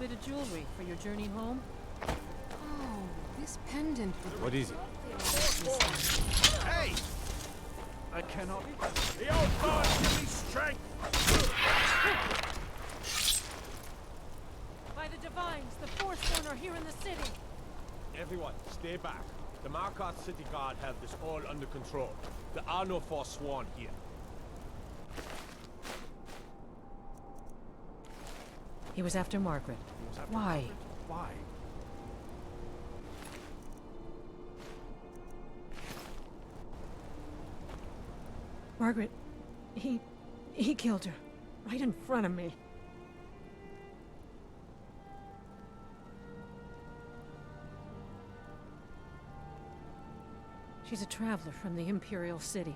bit of jewelry for your journey home. Oh, this pendant would... What is it? Hey! I cannot... The old gods give me strength! By the Divines, the Forsworn are here in the city. Everyone, stay back. The Markarth City Guard have this all under control. There are no Forsworn here. He was after Margaret. Why? Why? Margaret, he killed her. Right in front of me. She's a traveler from the Imperial City.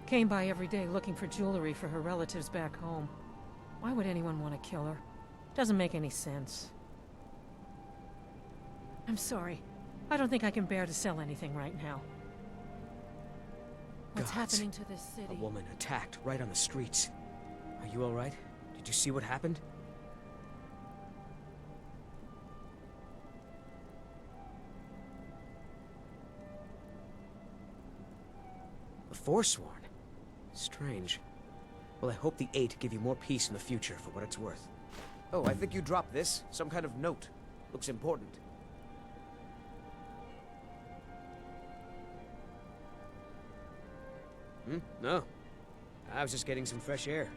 Came by every day looking for jewelry for her relatives back home. Why would anyone want to kill her? Doesn't make any sense. I'm sorry. I don't think I can bear to sell anything right now. What's Gods. happening to this city? A woman attacked right on the streets. Are you all right? Did you see what happened? The Forsworn? Strange. Well, I hope the Eight give you more peace in the future for what it's worth. Oh, I think you dropped this. Some kind of note. Looks important. No. I was just getting some fresh air.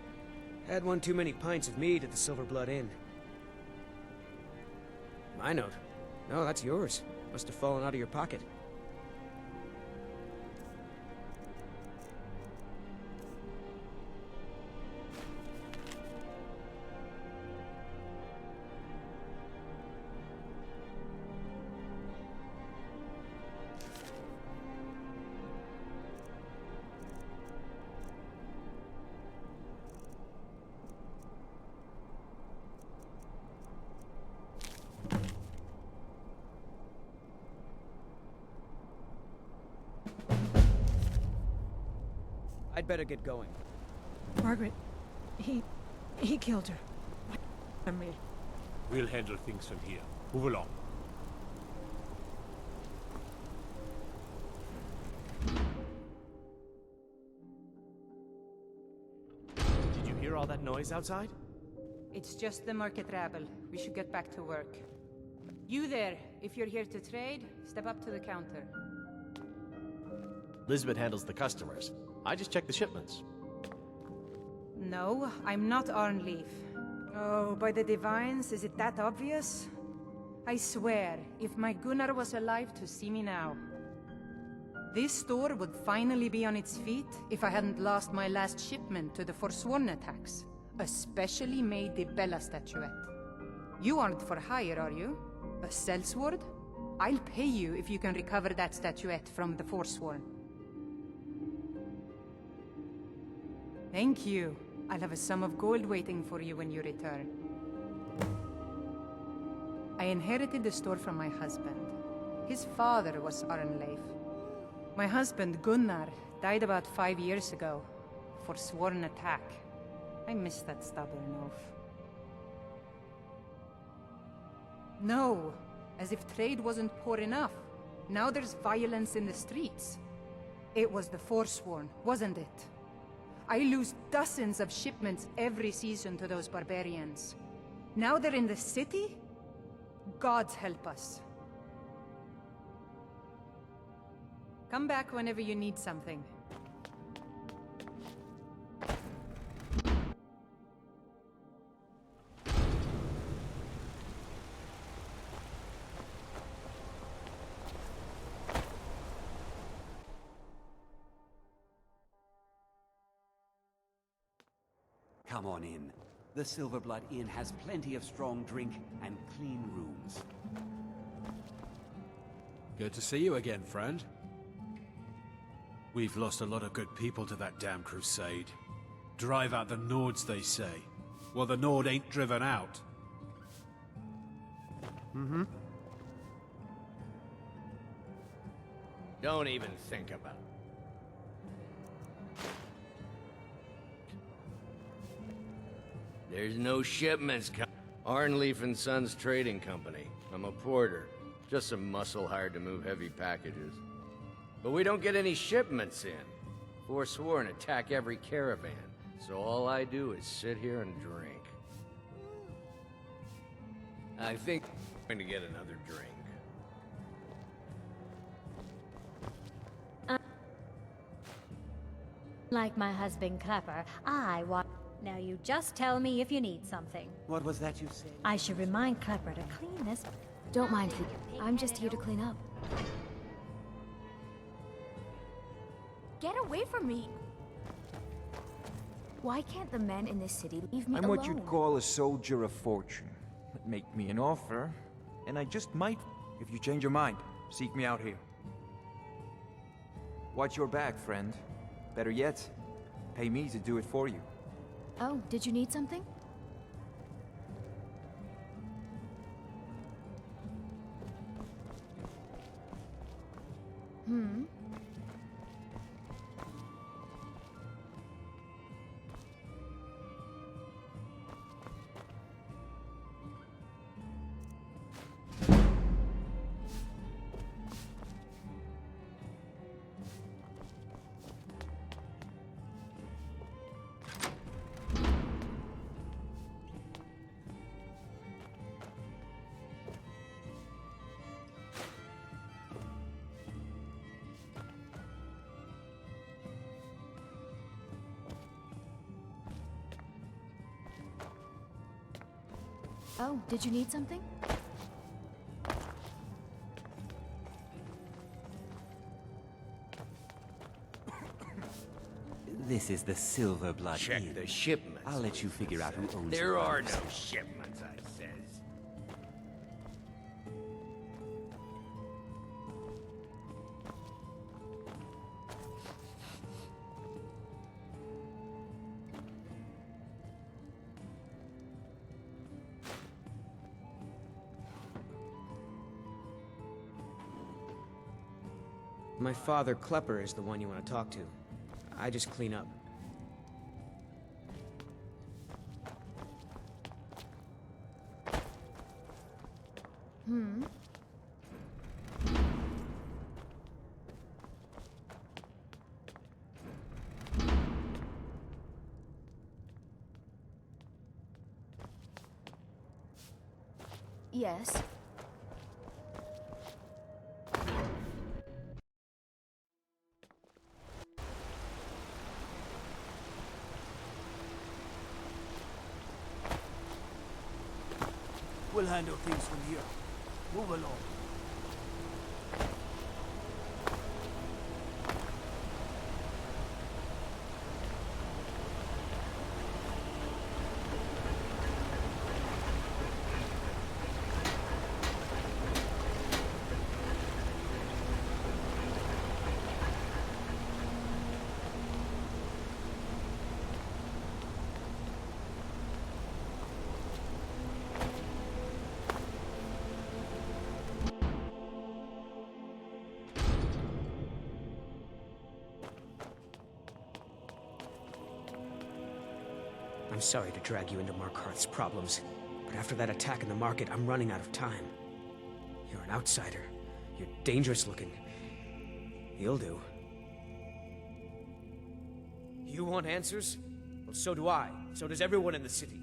Had one too many pints of mead at the Silver Blood Inn. My note? No, that's yours. Must have fallen out of your pocket. I'd better get going. Margaret, he killed her. Right in front of me. We'll handle things from here. Move along. Did you hear all that noise outside? It's just the market rabble. We should get back to work. You there, if you're here to trade, step up to the counter. Lisbeth handles the customers. I just check the shipments. No, I'm not Arnleif. Oh, by the Divines, is it that obvious? I swear, if my Gunnar was alive to see me now. This store would finally be on its feet if I hadn't lost my last shipment to the Forsworn attacks. A specially made Dibella statuette. You aren't for hire, are you? A sellsword? I'll pay you if you can recover that statuette from the Forsworn. Thank you. I'll have a sum of gold waiting for you when you return. I inherited the store from my husband. His father was Arnleif. My husband, Gunnar, died about 5 years ago. Forsworn attack. I miss that stubborn oaf. No, as if trade wasn't poor enough. Now there's violence in the streets. It was the Forsworn, wasn't it? I lose dozens of shipments every season to those barbarians. Now they're in the city? Gods help us. Come back whenever you need something. Come on in. The Silverblood Inn has plenty of strong drink and clean rooms. Good to see you again, friend. We've lost a lot of good people to that damn crusade. Drive out the Nords, they say. Well, the Nord ain't driven out. Mm-hmm. Don't even think about it. There's no shipments coming. Arnleaf and Sons Trading Company. I'm a porter. Just some muscle hired to move heavy packages. But we don't get any shipments in. Forsworn attack every caravan, so all I do is sit here and drink. I think I'm going to get another drink. Like my husband Clapper, I want... Now you just tell me if you need something. What was that you said? I should remind Clapper to clean this... Don't mind him. I'm just here to clean up. Get away from me! Why can't the men in this city leave me I'm alone? what you'd call a soldier of fortune. But make me an offer, and I just might. If you change your mind, seek me out here. Watch your back, friend. Better yet, pay me to do it for you. Oh, did you need something? Oh, did you need something? This is the Silver Blood Check Inn. the shipments. I'll let you figure out who owns There the are place. no shipments, I says. My father, Klepper, is the one you want to talk to. I just clean up. Yes. We'll handle things from here. Move along. I'm sorry to drag you into Markarth's problems, but after that attack in the market, I'm running out of time. You're an outsider. You're dangerous looking. You'll do. You want answers? Well, so do I. So does everyone in the city.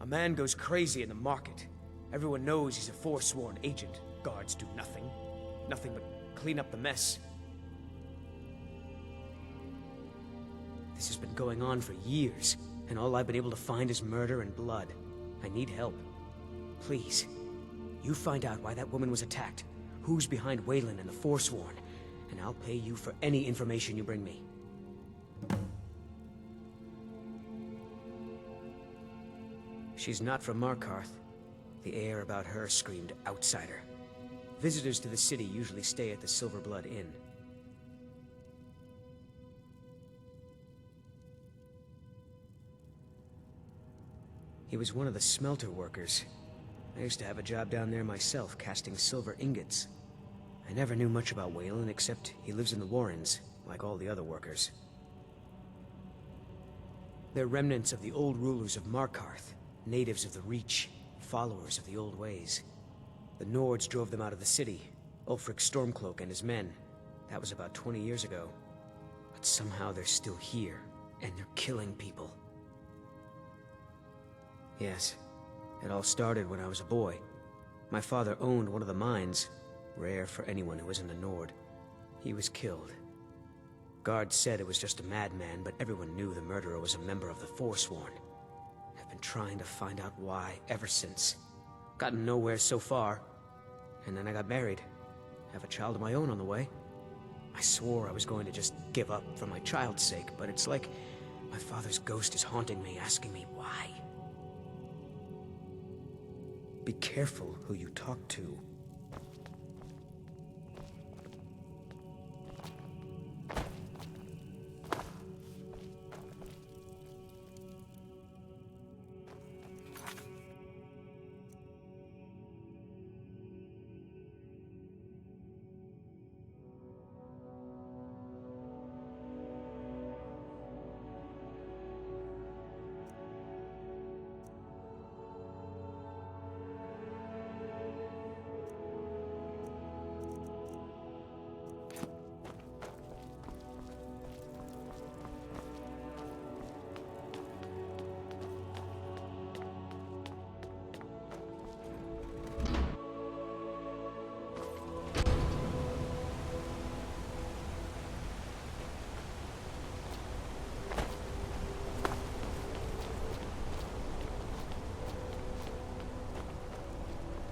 A man goes crazy in the market. Everyone knows he's a forsworn agent. Guards do nothing. Nothing but clean up the mess. This has been going on for years, and all I've been able to find is murder and blood. I need help. Please, you find out why that woman was attacked, who's behind Wayland and the Forsworn, and I'll pay you for any information you bring me. She's not from Markarth. The air about her screamed outsider. Visitors to the city usually stay at the Silver Blood Inn. He was one of the smelter workers. I used to have a job down there myself, casting silver ingots. I never knew much about Wayland, except he lives in the Warrens, like all the other workers. They're remnants of the old rulers of Markarth, natives of the Reach. followers of the old ways. The Nords drove them out of the city, Ulfric Stormcloak and his men. That was about 20 years ago. But somehow they're still here, and they're killing people. Yes, it all started when I was a boy. My father owned one of the mines, rare for anyone who isn't a Nord. He was killed. Guards said it was just a madman, but everyone knew the murderer was a member of the Forsworn. I've been trying to find out why ever since. Gotten nowhere so far. And then I got married. Have a child of my own on the way. I swore I was going to just give up for my child's sake, but it's like my father's ghost is haunting me, asking me why. Be careful who you talk to.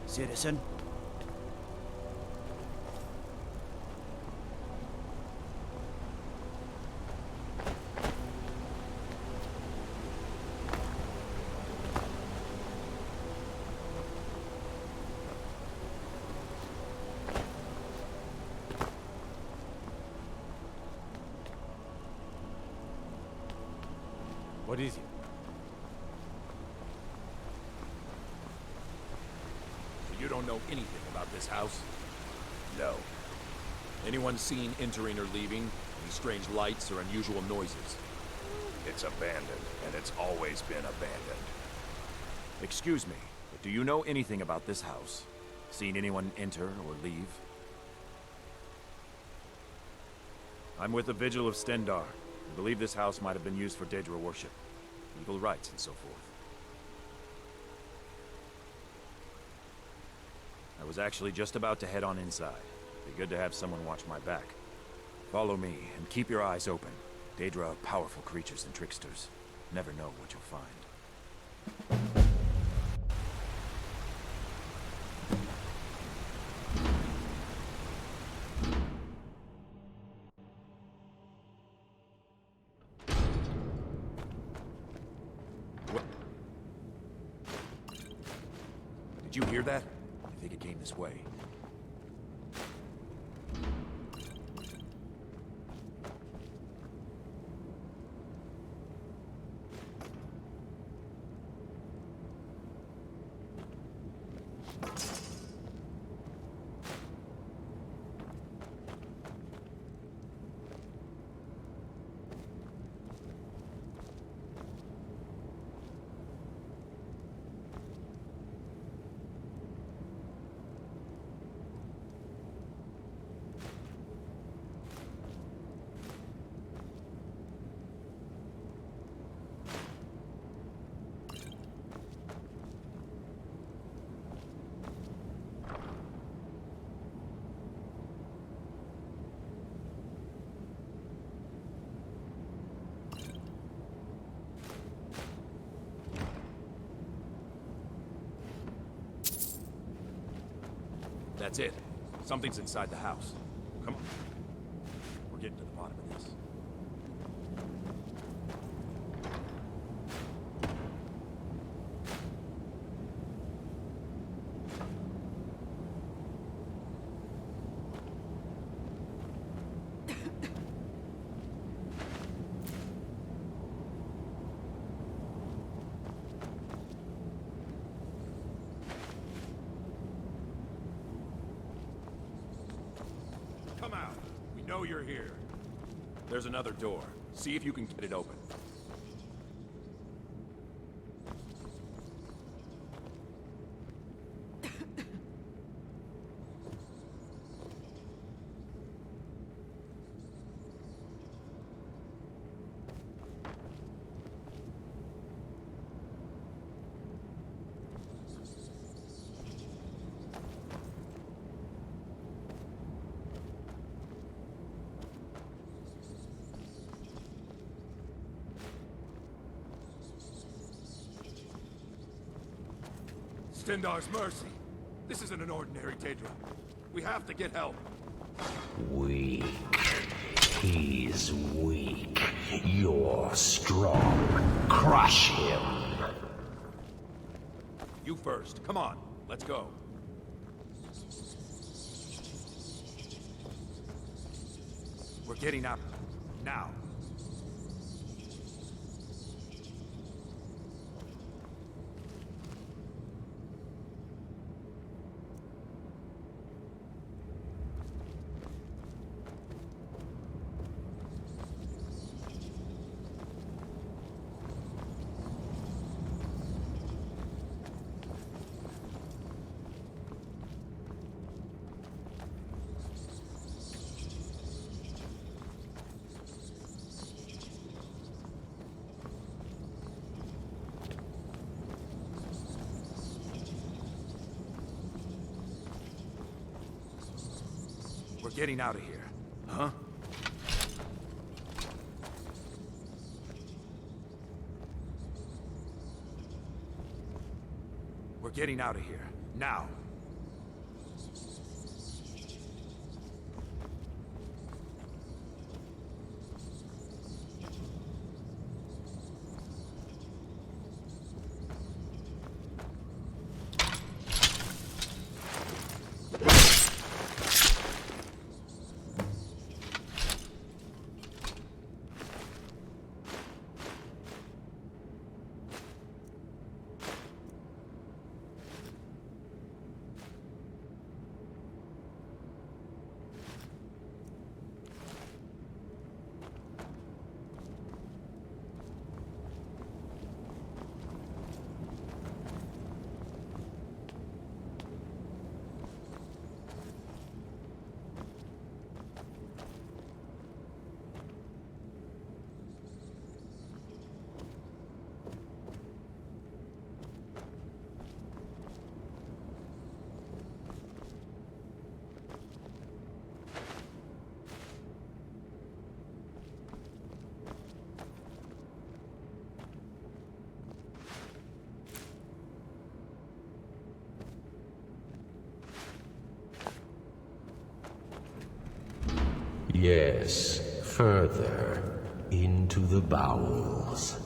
Citizen? What is it? You don't know anything about this house? No. Anyone seen entering or leaving? Any strange lights or unusual noises? It's abandoned, and it's always been abandoned. Excuse me, but do you know anything about this house? Seen anyone enter or leave? I'm with the Vigil of Stendar. I believe this house might have been used for Daedra worship, legal rites and so forth. I was actually just about to head on inside. Be good to have someone watch my back. Follow me, and keep your eyes open. Daedra are powerful creatures and tricksters. Never know what you'll find. What? Did you hear that? I think it came this way. That's it. Something's inside the house. Come on. We're getting to the bottom of this. Come out. We know you're here. There's another door. See if you can get it open. Stendar's mercy. This isn't an ordinary Daedra. We have to get help. Weak. He's weak. You're strong. Crush him. You first. Come on. Let's go. We're getting out. Now. We're getting out of here. Huh? We're getting out of here. Now. Yes, further into the bowels.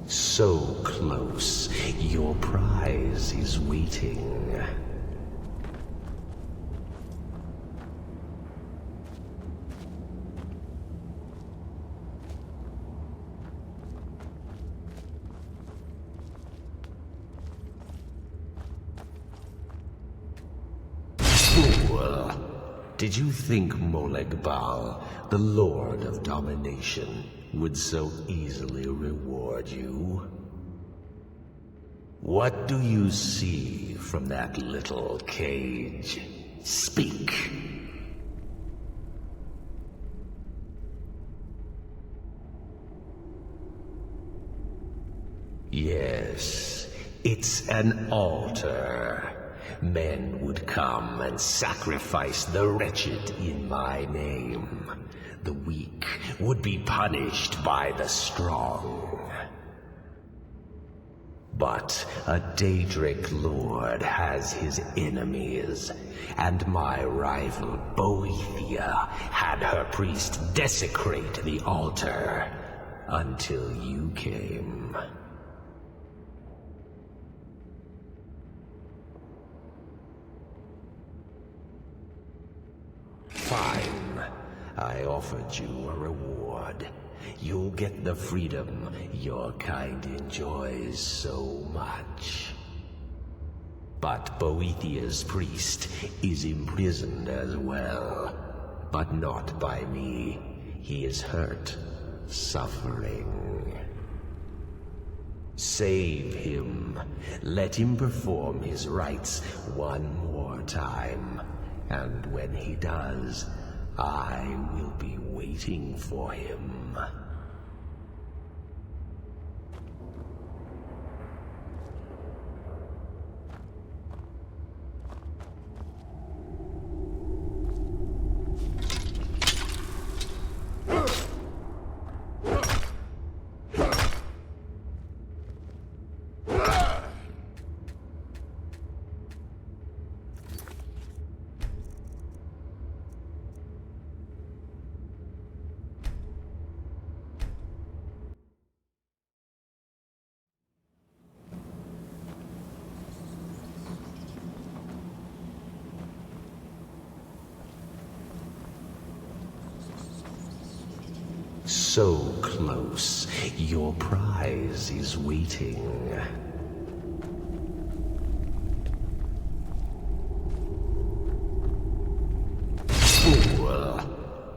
So close, your prize is waiting. Fool! Did you think Molegbal, the Lord of Domination, would so easily reward you? What do you see from that little cage? Speak! Yes, it's an altar. Men would come and sacrifice the wretched in my name. The weak would be punished by the strong. But a Daedric lord has his enemies, and my rival Boethia had her priest desecrate the altar until you came. Fine. I offered you a reward. You'll get the freedom your kind enjoys so much. But Boethia's priest is imprisoned as well. But not by me. He is hurt, suffering. Save him. Let him perform his rites one more time. And when he does, I will be waiting for him. So close, your prize is waiting. Fool!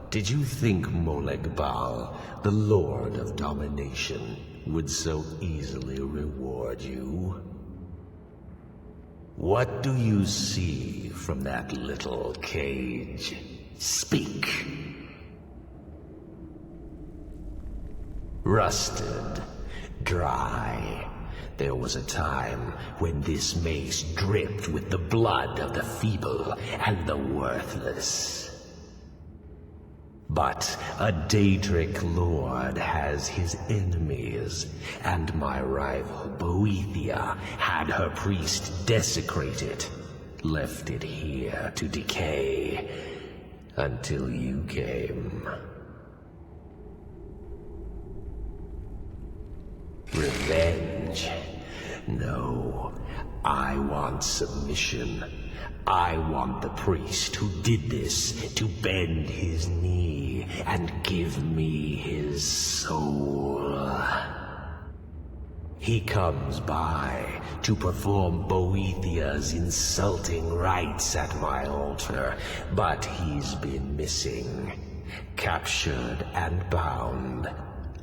Did you think Molegbal, the Lord of Domination, would so easily reward you? What do you see from that little cage? Speak! Rusted, dry. There was a time when this mace dripped with the blood of the feeble and the worthless. But a Daedric lord has his enemies, and my rival Boethia had her priest desecrated, left it here to decay, until you came. Revenge? No. I want submission. I want the priest who did this to bend his knee and give me his soul. He comes by to perform Boethia's insulting rites at my altar, but he's been missing. Captured and bound,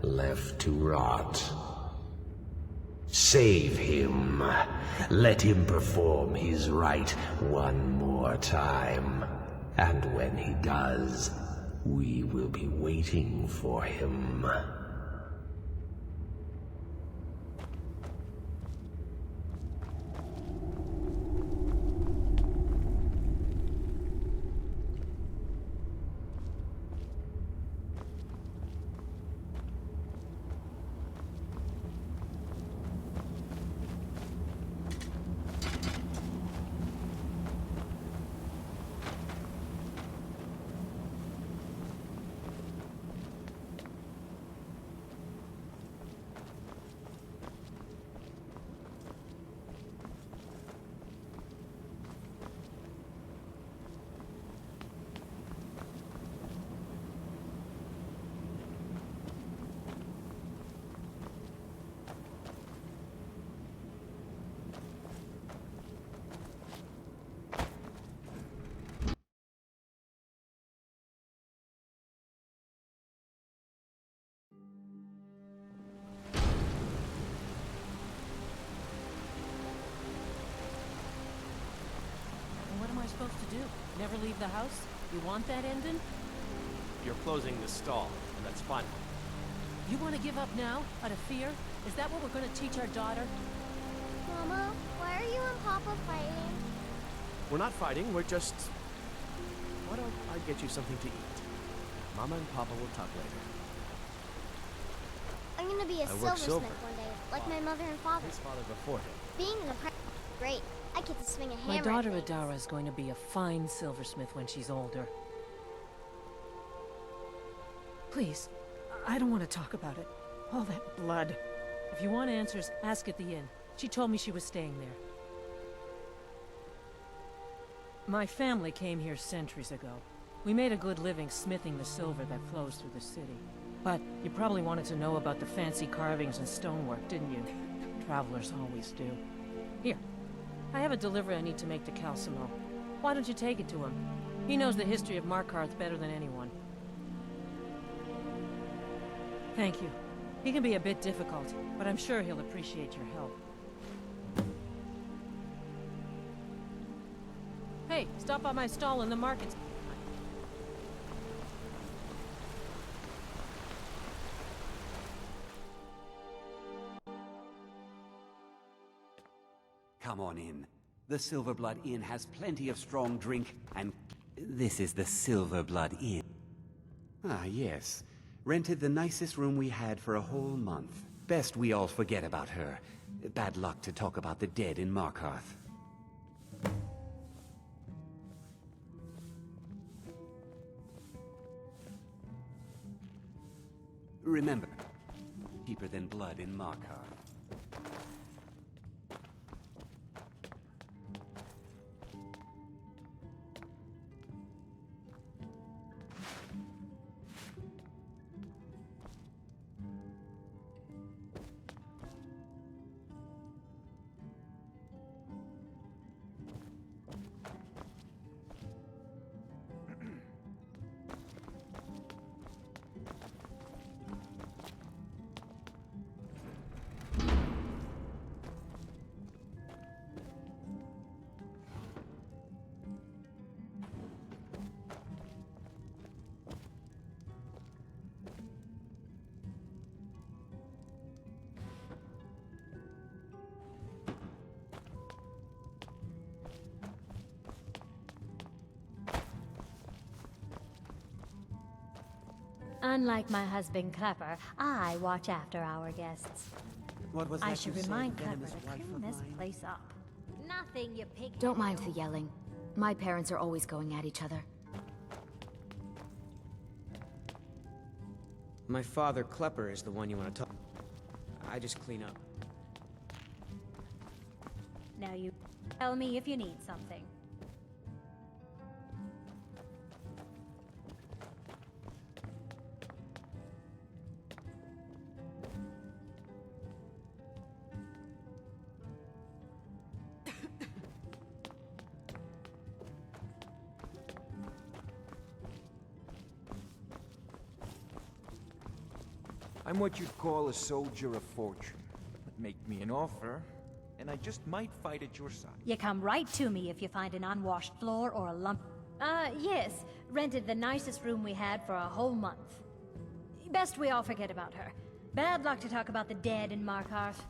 left to rot. Save him. Let him perform his rite one more time. And when he does, we will be waiting for him. Supposed to do? Never leave the house? You want that ending? You're closing the stall, and that's fine. You want to give up now, out of fear? Is that what we're going to teach our daughter? Mama, why are you and Papa fighting? We're not fighting, we're just... Why don't I get you something to eat? Mama and Papa will talk later. I'm gonna be a silversmith one day, like my mother and father. His father before him. Being an apprentice is great. I get to swing a hammer. My daughter at things. Adara is going to be a fine silversmith when she's older. Please, I don't want to talk about it. All that blood. If you want answers, ask at the inn. She told me she was staying there. My family came here centuries ago. We made a good living smithing the silver that flows through the city. But you probably wanted to know about the fancy carvings and stonework, didn't you? Travelers always do. Here. I have a delivery I need to make to Calcimo. Why don't you take it to him? He knows the history of Markarth better than anyone. Thank you. He can be a bit difficult, but I'm sure he'll appreciate your help. Hey, stop! Stop by my stall in the market. Come on in. The Silverblood Inn has plenty of strong drink, and this is the Silverblood Inn. Ah, yes. Rented the nicest room we had for a whole month. Best we all forget about her. Bad luck to talk about the dead in Markarth. Remember, cheaper than blood in Markarth. Unlike my husband Clepper, I watch after our guests. What was I that should you said, remind Clepper venomous to wife clean of this mine? place up. Nothing, you pig. Don't mind the yelling. My parents are always going at each other. My father, Klepper, is the one you want to talk. I just clean up. Now you tell me if you need something. I'm what you'd call a soldier of fortune. Make me an offer, and I just might fight at your side. You come right to me if you find an unwashed floor or a lump. Yes. Rented the nicest room we had for a whole month. Best we all forget about her. Bad luck to talk about the dead in Markarth.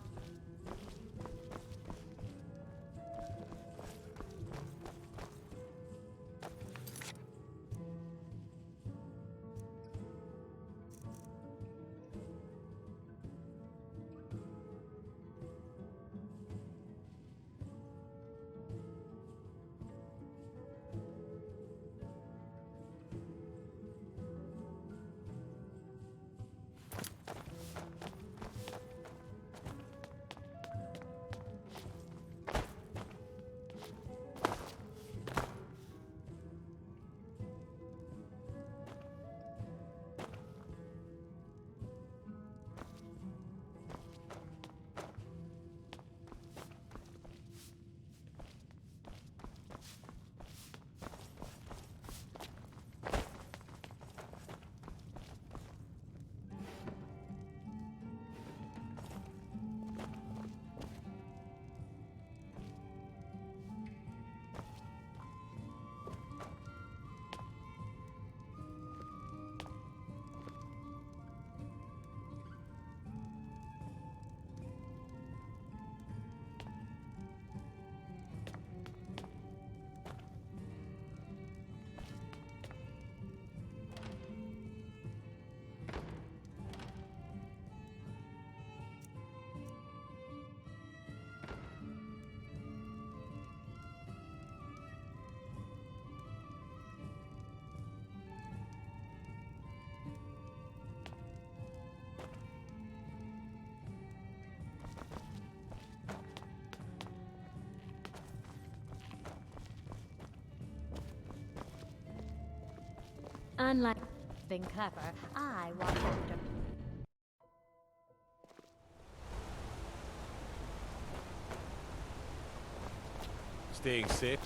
Unlike being clever, I watch after. Staying safe.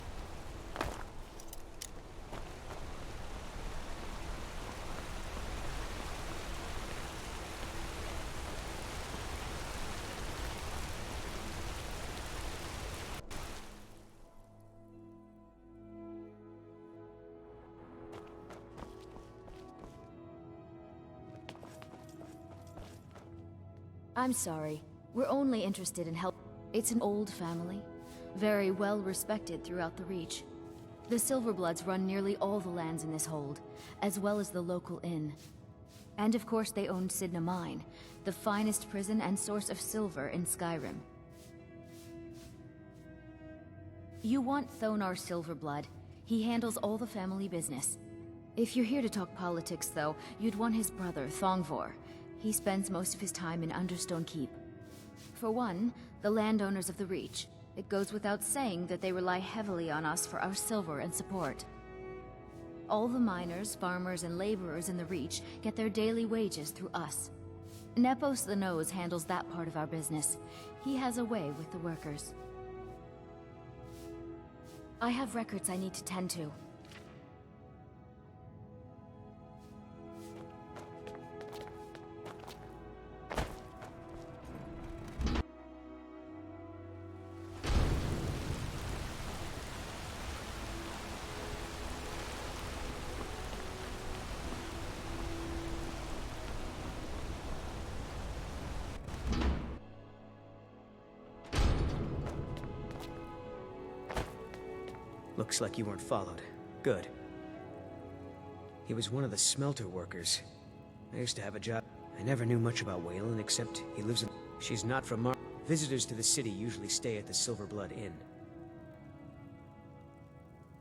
I'm sorry. We're only interested in help. It's an old family, very well respected throughout the Reach. The Silverbloods run nearly all the lands in this hold, as well as the local inn. And of course they owned Sidna Mine, the finest prison and source of silver in Skyrim. You want Thonar Silverblood. He handles all the family business. If you're here to talk politics, though, you'd want his brother, Thongvor. He spends most of his time in Understone Keep. For one, the landowners of the Reach. It goes without saying that they rely heavily on us for our silver and support. All the miners, farmers, and laborers in the Reach get their daily wages through us. Nepos the Nose handles that part of our business. He has a way with the workers. I have records I need to tend to. Looks like you weren't followed. Good. He was one of the smelter workers. I used to have a job. I never knew much about Waylon, except he lives in... She's not from Mar... Visitors to the city usually stay at the Silverblood Inn.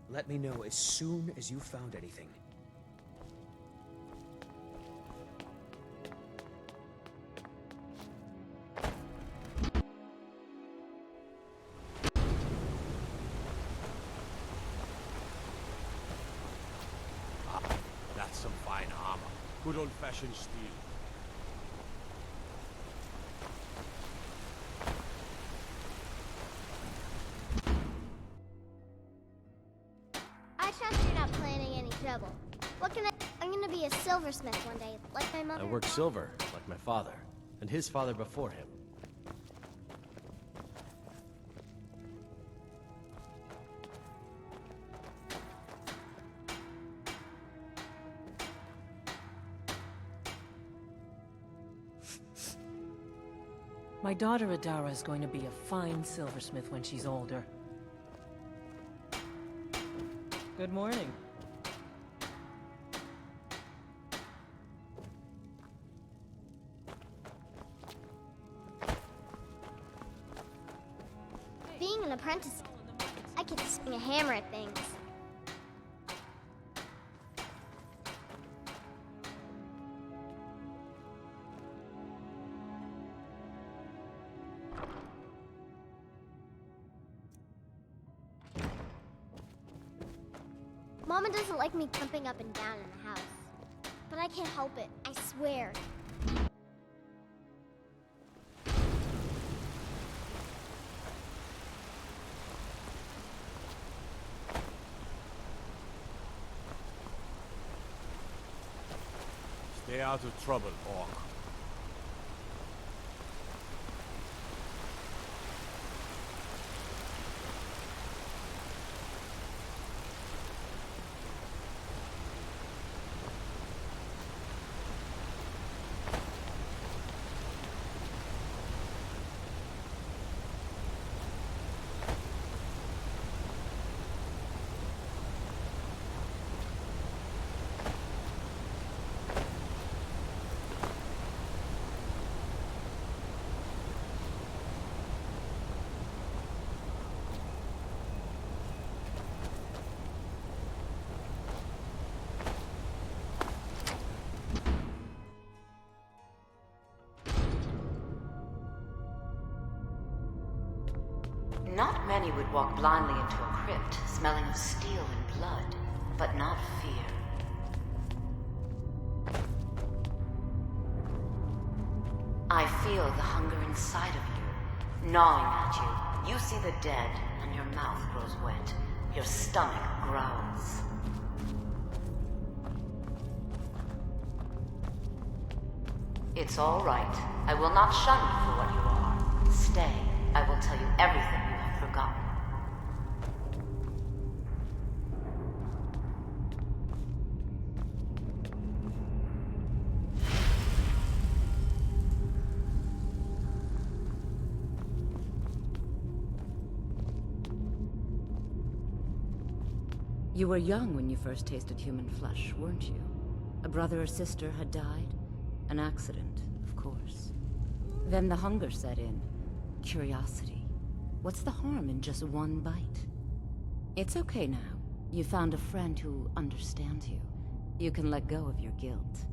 Let me know as soon as you found anything. That's some fine armor. Good old-fashioned steel. I trust you're not planning any trouble. What can I'm gonna be a silversmith one day, like my mother. I work silver, like my father, and his father before him. My daughter Adara is going to be a fine silversmith when she's older. Good morning. Being an apprentice, I get to swing a hammer at things. Mama doesn't like me jumping up and down in the house. But I can't help it, I swear. Stay out of trouble, Orc. Not many would walk blindly into a crypt, smelling of steel and blood, but not fear. I feel the hunger inside of you, gnawing at you. You see the dead, and your mouth grows wet. Your stomach growls. It's all right. I will not shun you for what you are. Stay. I will tell you everything you have forgotten. You were young when you first tasted human flesh, weren't you? A brother or sister had died? An accident, of course. Then the hunger set in. Curiosity. What's the harm in just one bite? It's okay now. You found a friend who understands you. You can let go of your guilt.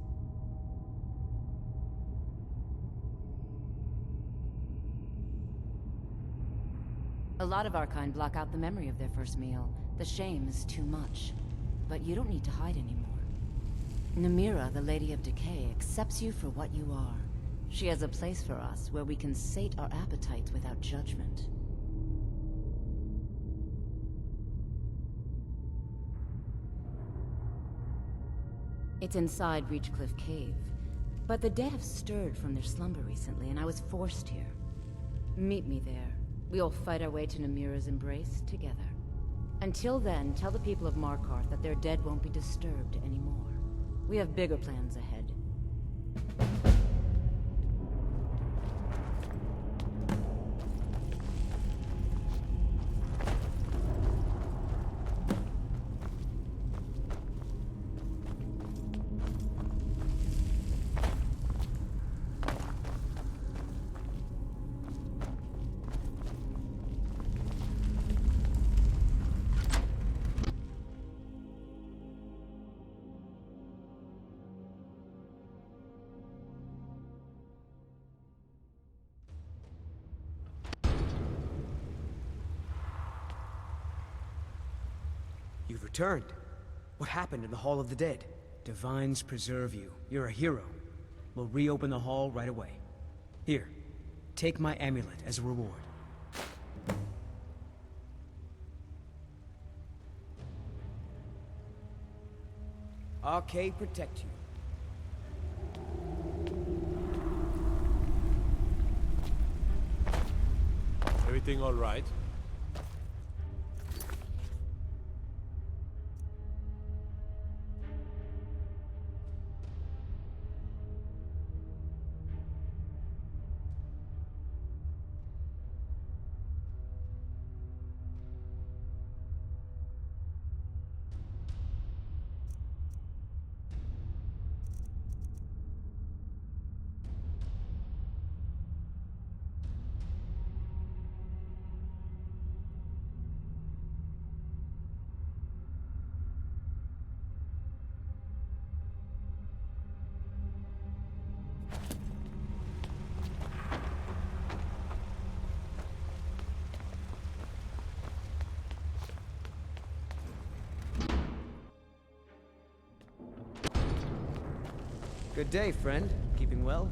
A lot of our kind block out the memory of their first meal. The shame is too much. But you don't need to hide anymore. Namira, the Lady of Decay, accepts you for what you are. She has a place for us where we can sate our appetites without judgment. It's inside Reachcliff Cave. But the dead have stirred from their slumber recently, and I was forced here. Meet me there. We'll fight our way to Namira's embrace together. Until then, tell the people of Markarth that their dead won't be disturbed anymore. We have bigger plans ahead. You've returned. What happened in the Hall of the Dead? Divines preserve you. You're a hero. We'll reopen the hall right away. Here, take my amulet as a reward. Arcade protect you. Everything all right? Good day, friend. Keeping well?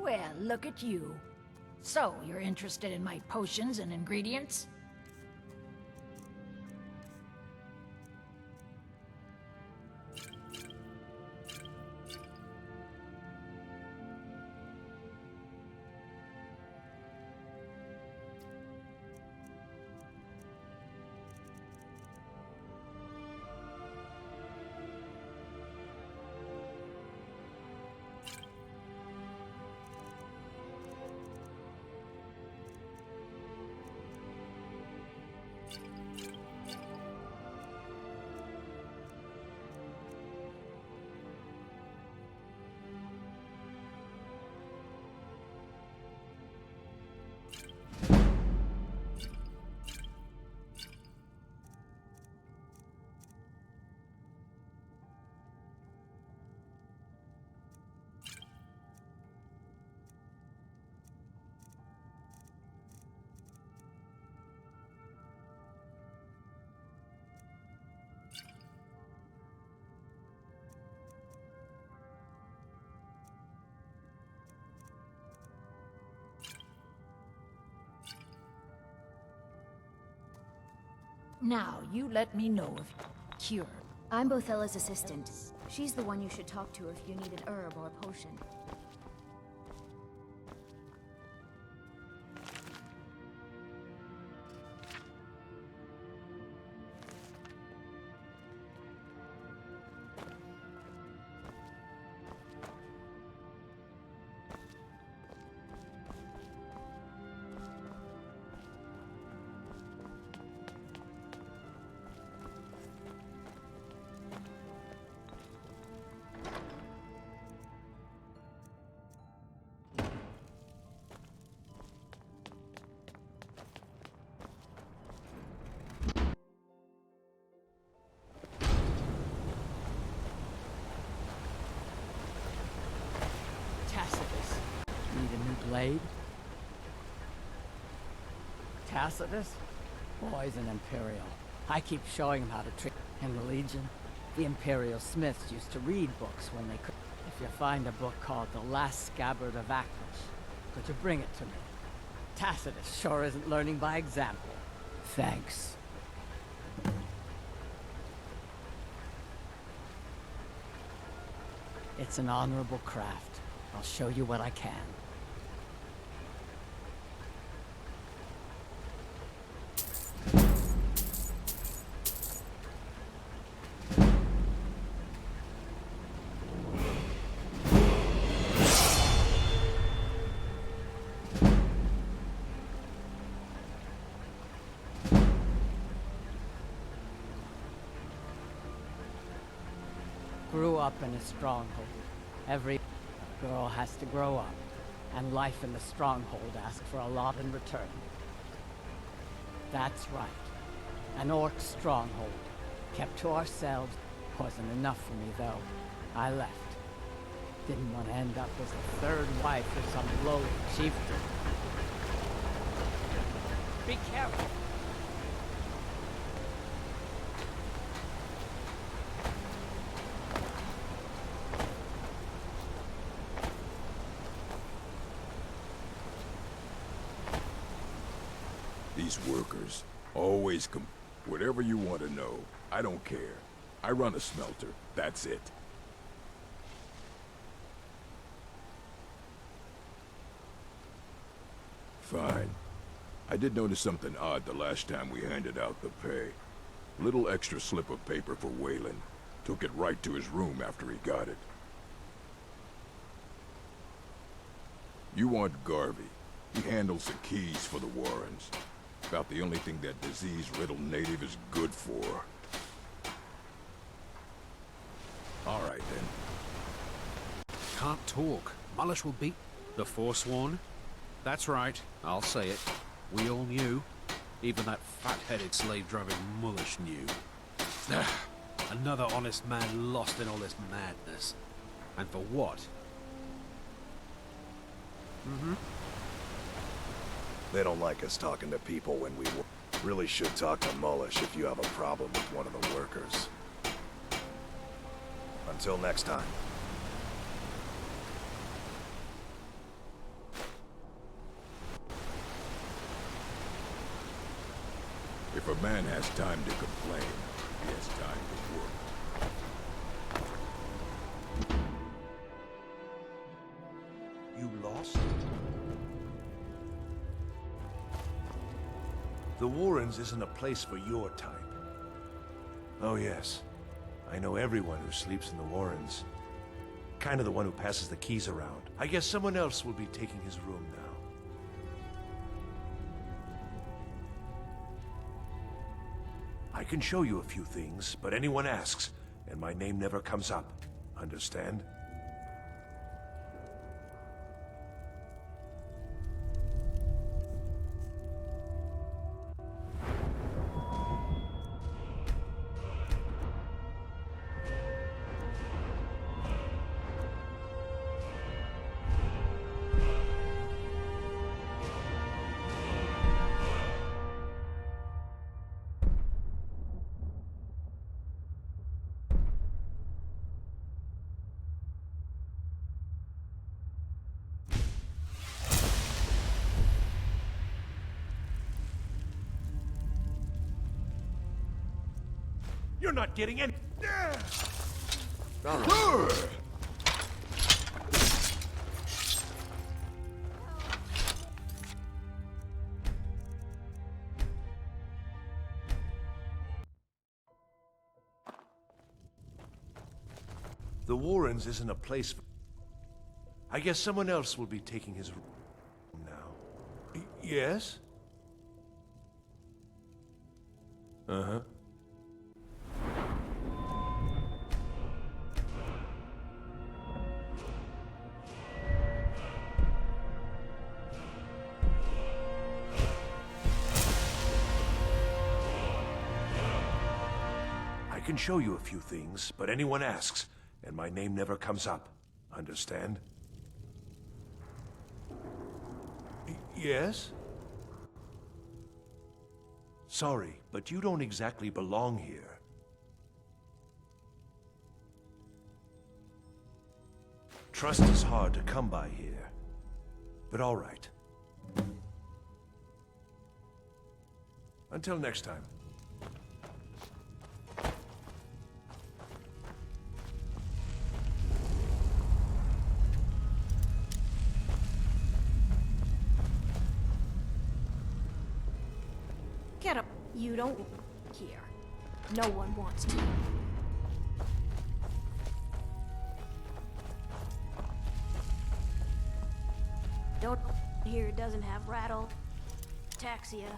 Well, look at you. So, you're interested in my potions and ingredients? Now, you let me know if you're cured. I'm Bothella's assistant. She's the one you should talk to if you need an herb or a potion. Tacitus. Need a new blade? Tacitus? Boy's an Imperial. I keep showing him how to trick. In the Legion, the Imperial Smiths used to read books when they could. If you find a book called The Last Scabbard of Actus, could you bring it to me? Tacitus sure isn't learning by example. Thanks. It's an honorable craft. I'll show you what I can. Grew up in a stronghold. Every girl has to grow up, and life in the stronghold asks for a lot in return. That's right. An orc stronghold. Kept to ourselves. Wasn't enough for me, though. I left. Didn't want to end up as a third wife or some lowly chieftain. Be careful! These workers always come. Whatever you want to know, I don't care. I run a smelter, that's it. Fine. I did notice something odd the last time we handed out the pay. Little extra slip of paper for Waylon. Took it right to his room after he got it. You want Garvey. He handles the keys for the Warrens. About the only thing that disease-riddled native is good for. All right, then. Can't talk. Mullish will beat the Forsworn. That's right, I'll say it. We all knew. Even that fat-headed slave-driving Mullish knew. Another honest man lost in all this madness. And for what? Mm-hmm. They don't like us talking to people when we really should talk to Mullish if you have a problem with one of the workers. Until next time. If a man has time to complain, he has time to work. You lost? The Warrens isn't a place for your type. Oh yes, I know everyone who sleeps in the Warrens. Kind of the one who passes the keys around. I guess someone else will be taking his room now. I can show you a few things, but anyone asks, and my name never comes up. Understand? You're not getting any... The Warrens isn't a place for... I guess someone else will be taking his room now. Yes? Uh-huh. I can show you a few things, but anyone asks, and my name never comes up. Understand? Yes? Sorry, but you don't exactly belong here. Trust is hard to come by here. But all right. Until next time. Get up. You don't here. No one wants to. Don't here doesn't have rattle. Taxia.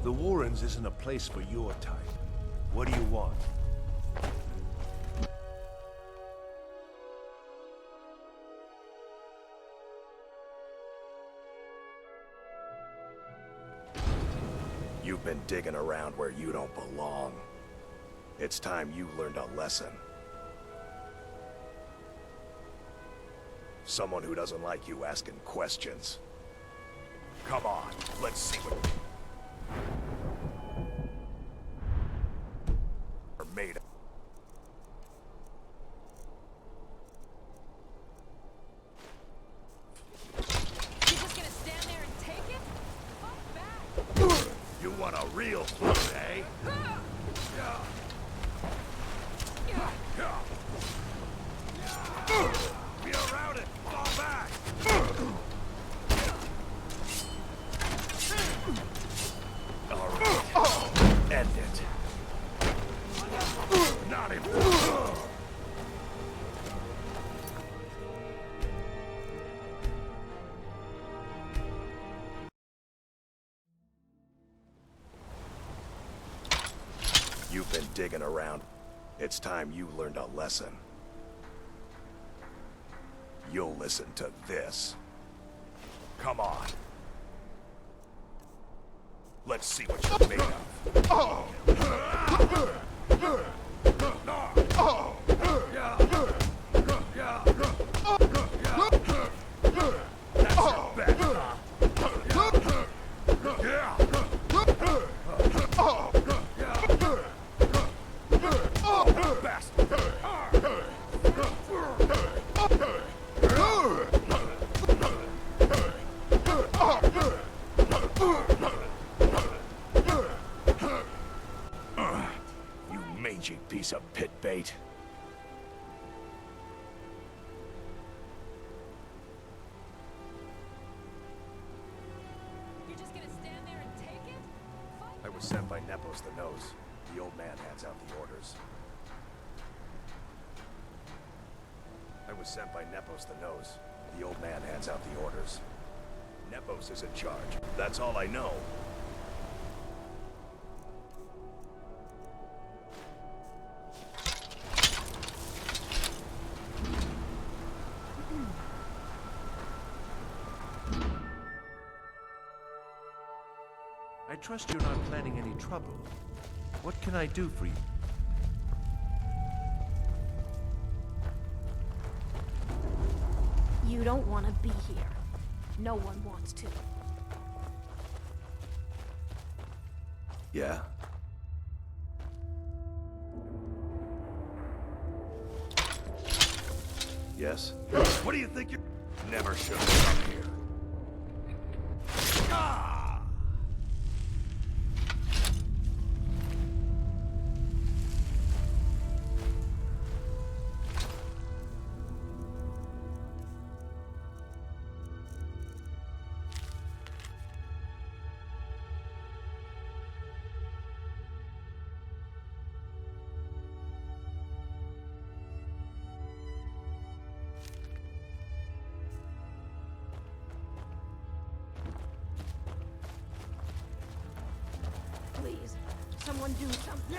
The Warrens isn't a place for your type. What do you want? You've been digging around where you don't belong. It's time you learned a lesson. Someone who doesn't like you asking questions. Come on, let's see what you're made of. You just gonna stand there and take it? Fight back! You want a real fight, eh? Be around it! Fall back! Alright. End it. Not even. You've been digging around. It's time you learned a lesson. You'll listen to this. Come on. Let's see what you're made of. That's your bet, huh? You mangy piece of pit bait. sent by Nepos the Nose. The old man hands out the orders. I was sent by Nepos the Nose. The old man hands out the orders. Nepos is in charge. That's all I know. I trust you're not planning any trouble. What can I do for you? You don't want to be here. No one wants to. Yeah? Yes? What do you think you're... Never should have come here. Ah! Please, someone do something.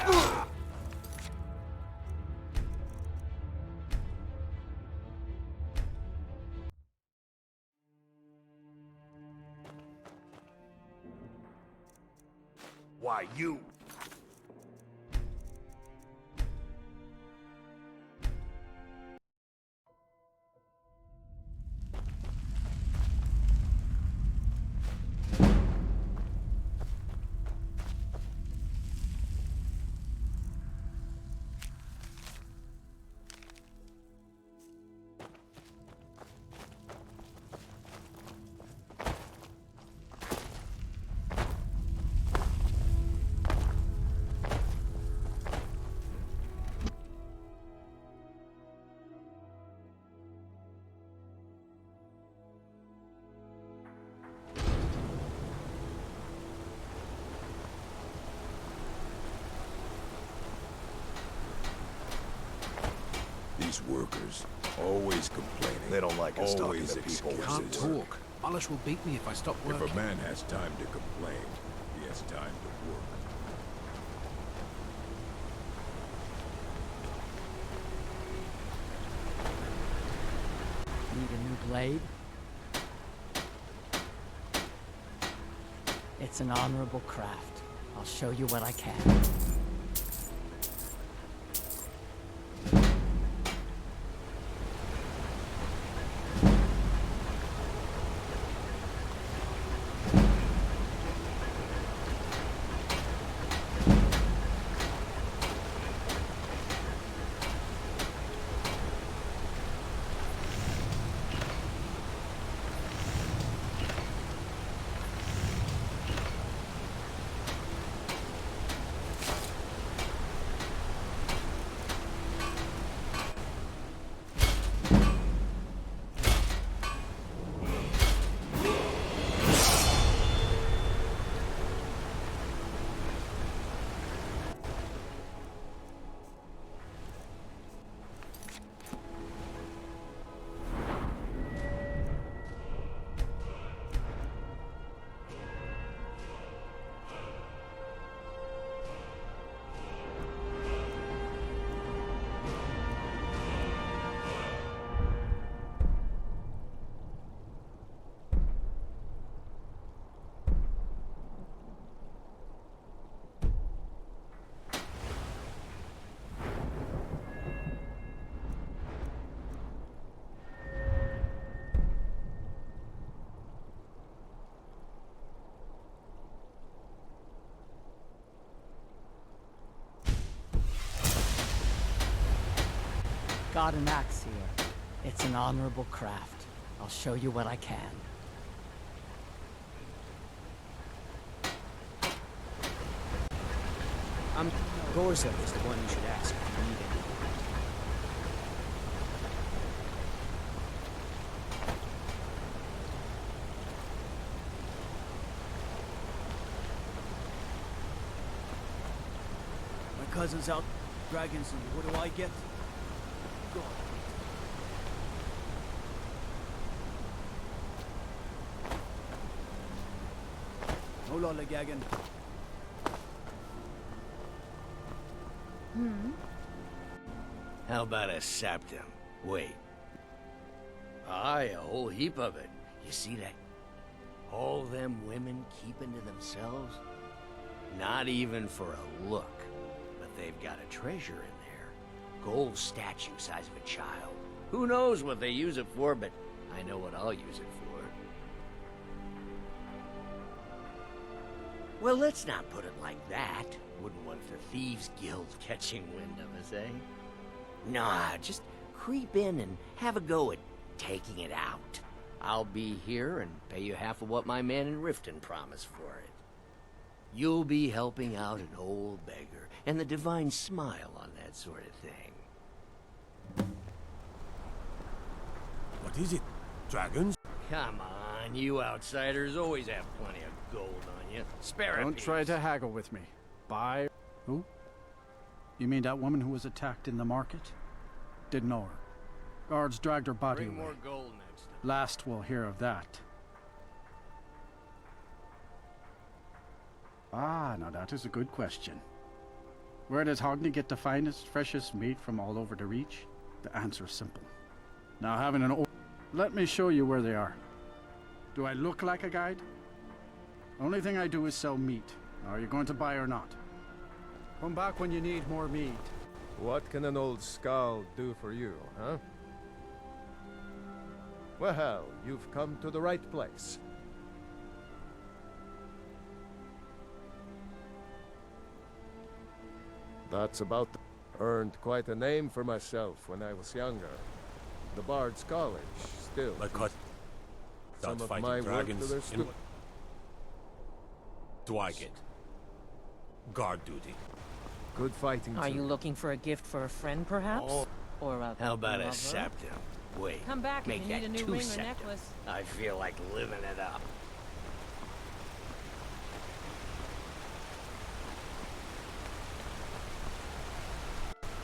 Why, you... These workers, always complaining. They don't like us talking always to people. Can't talk. Malish will beat me if I stop working. If a man has time to complain, he has time to work. Need a new blade? It's an honorable craft. I'll show you what I can. Got an axe here. It's an honorable craft. I'll show you what I can. Gorza is the one you should ask if you need anything. cousins out dragons, and what do I get? God. No lollygagging. How about a septum? Wait. Aye, a whole heap of it. You see that? All them women keeping to themselves? Not even for a look. But they've got a treasure in there. Gold statue size of a child. Who knows what they use it for, but I know what I'll use it for. Well, let's not put it like that. Wouldn't want the Thieves Guild catching wind of us, eh? Nah, just creep in and have a go at taking it out. I'll be here and pay you half of what my man in Riften promised for it. You'll be helping out an old beggar, and the divine smile on that sort of thing. What is it? Dragons? Come on, you outsiders always have plenty of gold on you. Spare a Don't piece. try to haggle with me. Buy... Who? You mean that woman who was attacked in the market? Didn't know her. Guards dragged her body Bring away. more gold next time. Last we'll hear of that. Ah, now that is a good question. Where does Hogni get the finest, freshest meat from all over the Reach? The answer is simple. Now having an let me show you where they are. Do I look like a guide? Only thing I do is sell meat. Are you going to buy or not? Come back when you need more meat. What can an old skull do for you, huh? Well, you've come to the right place. That's about earned quite a name for myself when I was younger. The Bard's College still. Like what? Some of Fighting my work to dragons their in what do I get? Guard duty. Good fighting. Are you looking for a gift for a friend, perhaps? Oh. Or a How about lover? a septum? Wait, Come back if make you need that a new two ring or septum. necklace. I feel like living it up.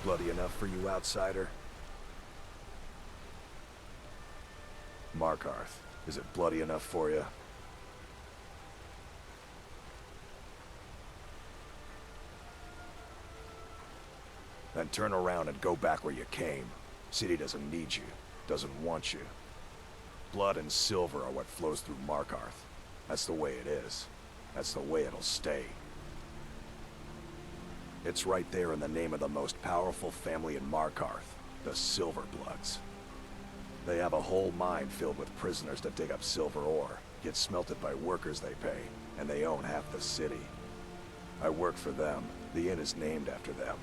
Bloody enough for you, outsider? Markarth, is it bloody enough for you? Then turn around and go back where you came. City doesn't need you, doesn't want you. Blood and silver are what flows through Markarth. That's the way it is. That's the way it'll stay. It's right there in the name of the most powerful family in Markarth, the Silverbloods. They have a whole mine filled with prisoners that dig up silver ore, get smelted by workers they pay, and they own half the city. I work for them. The inn is named after them.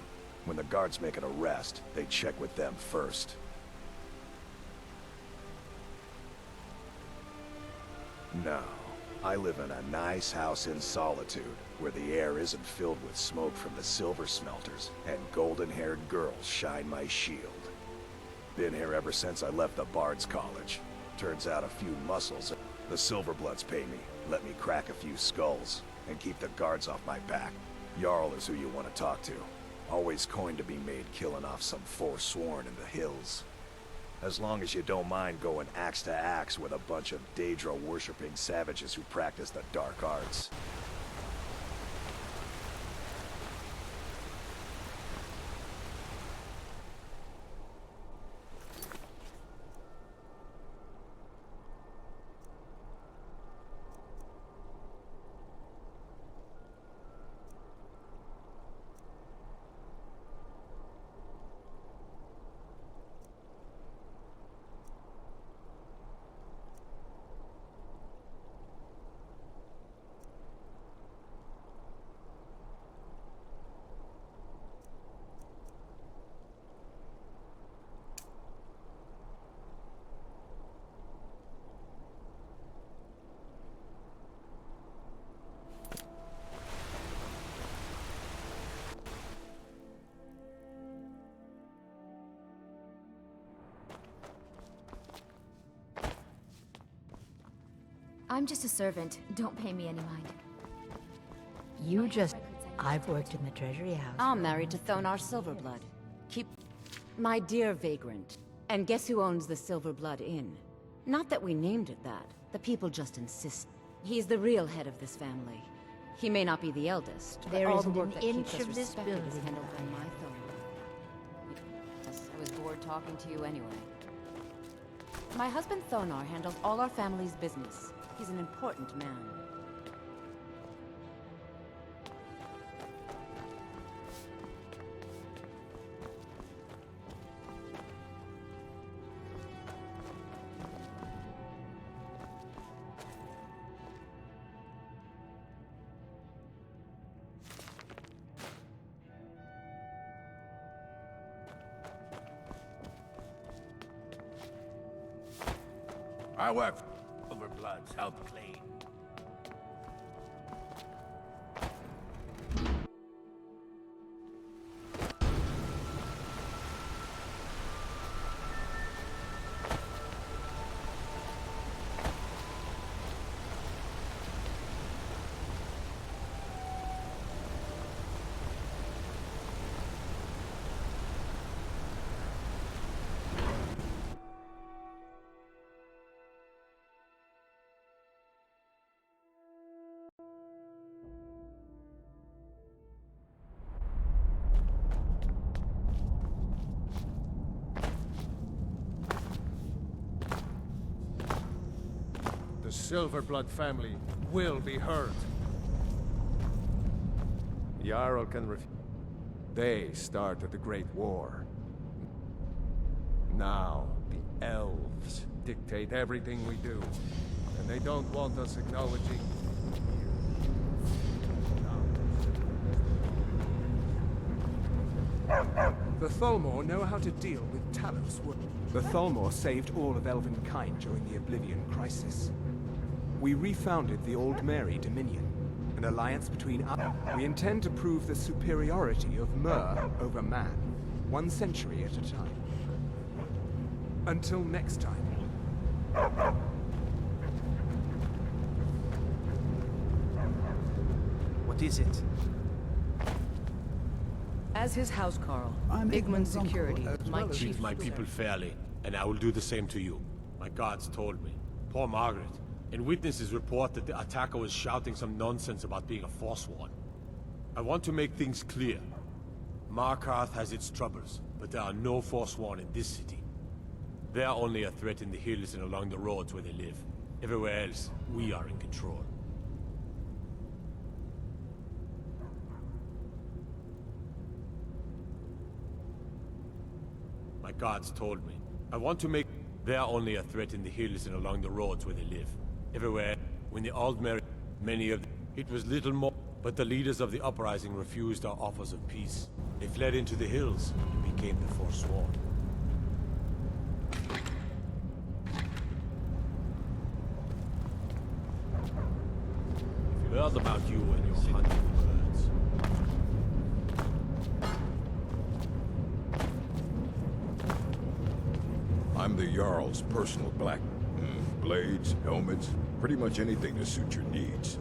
When the guards make an arrest, they check with them first. No. I live in a nice house in solitude, where the air isn't filled with smoke from the silver smelters, and golden-haired girls shine my shield. Been here ever since I left the Bard's College. Turns out a few muscles. The Silverbloods pay me, let me crack a few skulls, and keep the guards off my back. Jarl is who you want to talk to. Always coin to be made killing off some forsworn in the hills. As long as you don't mind going axe to axe with a bunch of Daedra-worshipping savages who practice the dark arts. I'm just a servant. Don't pay me any mind. You just... I've worked in the Treasury House. I'm married to Thonar Silverblood. Keep... My dear vagrant. And guess who owns the Silverblood Inn? Not that we named it that. The people just insist. He's the real head of this family. He may not be the eldest, but There all the isn't work an that keeps inch us of this respected is building handled by my Thonar. Yes, I was bored talking to you anyway. My husband Thonar handles all our family's business. He's an important man. I work for Silverbloods, help clean. The Silverblood family will be heard. Jarl can refuse. They started the Great War. Now, the elves dictate everything we do. And they don't want us acknowledging... The Tholmor know how to deal with Talos. The Tholmor saved all of elvenkind during the Oblivion Crisis. We refounded the Old Mary Dominion, an alliance between us. We intend to prove the superiority of Mer over man, 1 century at a time. Until next time. What is it? As his housecarl, I'm Igman's Igman's uncle, security, as my well as chief Treat my people fairly, and I will do the same to you. My gods told me. Poor Margaret. And witnesses report that the attacker was shouting some nonsense about being a Forsworn. I want to make things clear. Markarth has its troubles, but there are no Forsworn in this city. They are only a threat in the hills and along the roads where they live. Everywhere else, we are in control. My gods told me. I want to make... They are only a threat in the hills and along the roads where they live. Everywhere. When the Old Mary... Many of them... It was little more... But the leaders of the uprising refused our offers of peace. They fled into the hills and became the Forsworn. If you heard about you and your hunting birds... I'm the Jarl's personal black... blades, helmets, pretty much anything to suit your needs.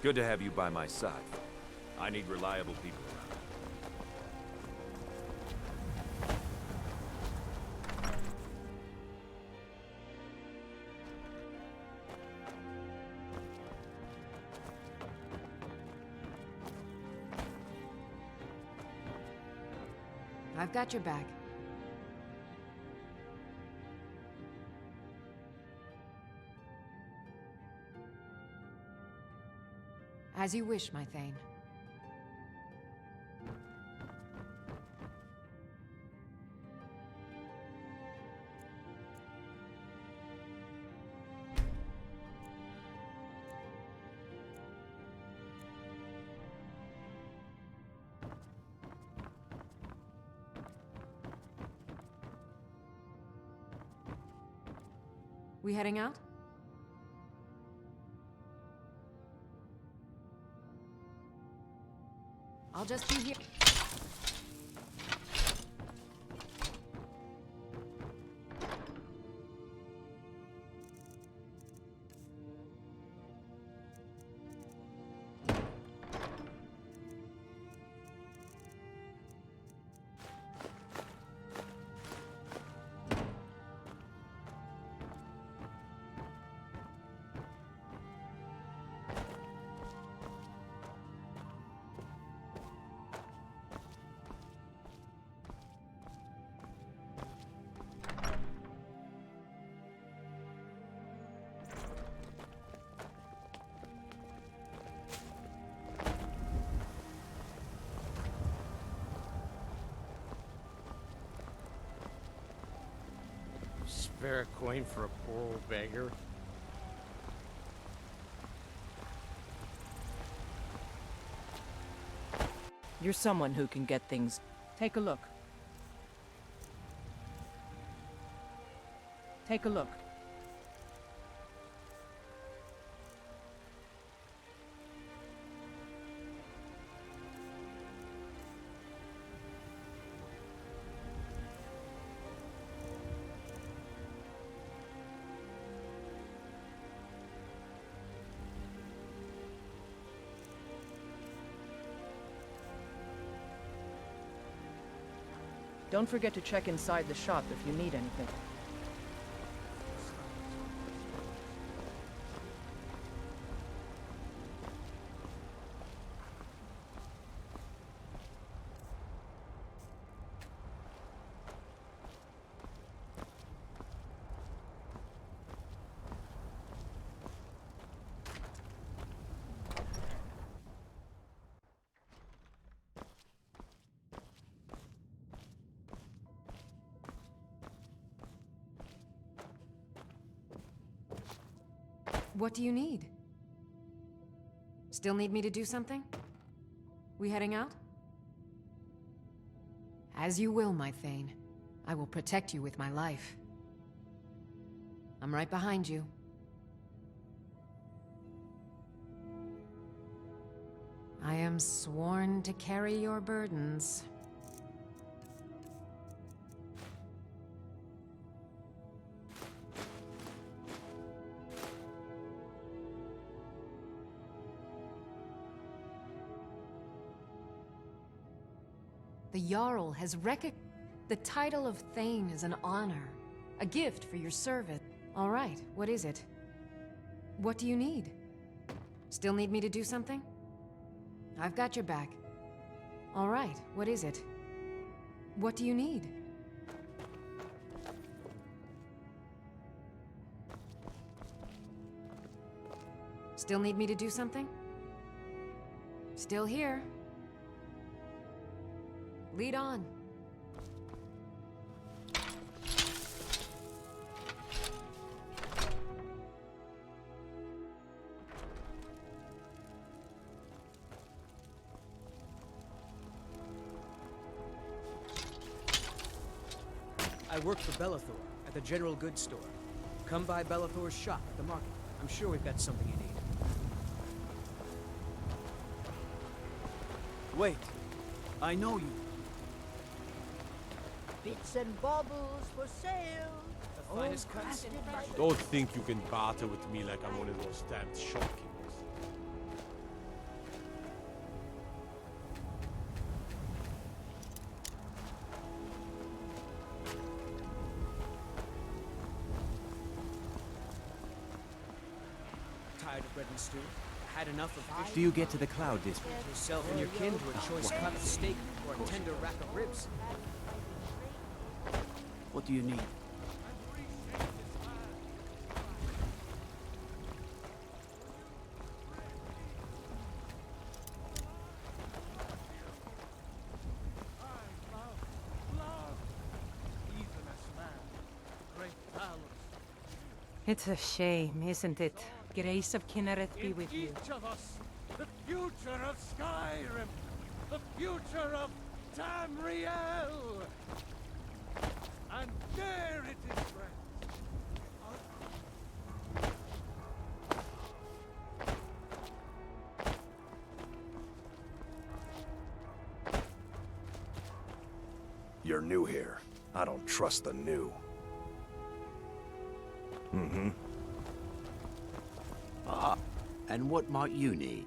Good to have you by my side. I need reliable people around. I've got your back. As you wish, my Thane. We heading out? I'll just be here. Spare a coin for a poor old beggar? You're someone who can get things. Take a look. Take a look. Don't forget to check inside the shop if you need anything. What do you need? Still need me to do something? We heading out? As you will, my Thane. I will protect you with my life. I'm right behind you. I am sworn to carry your burdens. The Jarl has recognized the title of Thane is an honor, a gift for your service. All right, what is it? What do you need? Still need me to do something? I've got your back. All right, what is it? What do you need? Still need me to do something? Still here. Lead on. I work for Bellathor at the General Goods Store. Come by Bellathor's shop at the market. I'm sure we've got something you need. Wait. I know you. Bits and baubles for sale. The finest cuts. Don't think you can barter with me like I'm one of those damned shopkeepers. bit of bread and stew. Had enough of fish. Do you get to the Cloud District? Treat yourself and your kin to a choice cut of steak or a tender rack of ribs. What do you need? It's a shame, isn't it? Grace of Kinnereth be with you. Each of us, the future of Skyrim, the future of Tamriel. And there it is, friends. You're new here. I don't trust the new. Mm-hmm. Ah, and what might you need?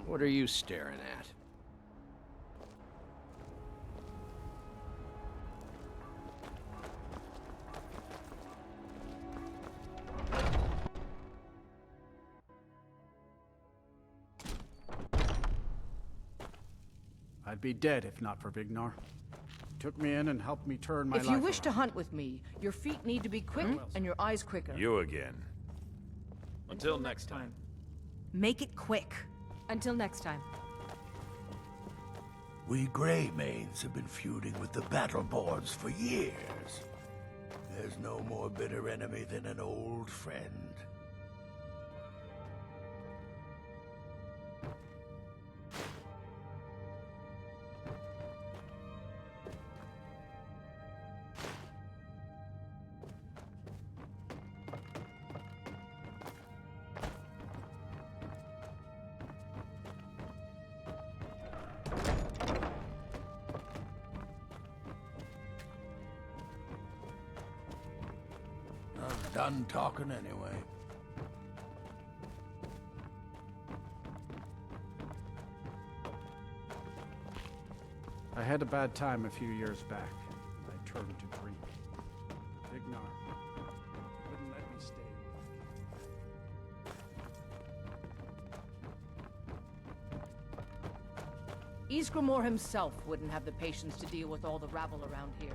What are you staring at? I'd be dead if not for Vignar. Took me in and helped me turn my life If you wish around. to hunt with me, your feet need to be quick and your eyes quicker. You again. Until next time. Make it quick. Until next time. We Greymaids have been feuding with the Battleborns for years. There's no more bitter enemy than an old friend. I'm done talking anyway. I had a bad time a few years back. I turned to drink. Vignar wouldn't let me stay. Ysgramor himself wouldn't have the patience to deal with all the rabble around here.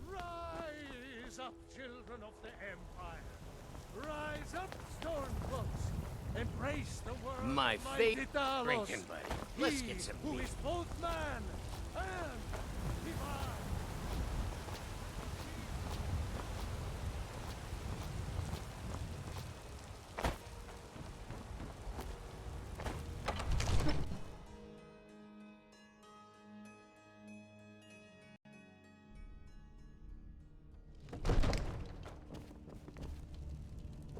Rise up, children of the Empire. Rise up, Stormcloaks. Embrace the world. My of fate, mighty Talos. drinking buddy. Let's He get some who meat. is both man and divine.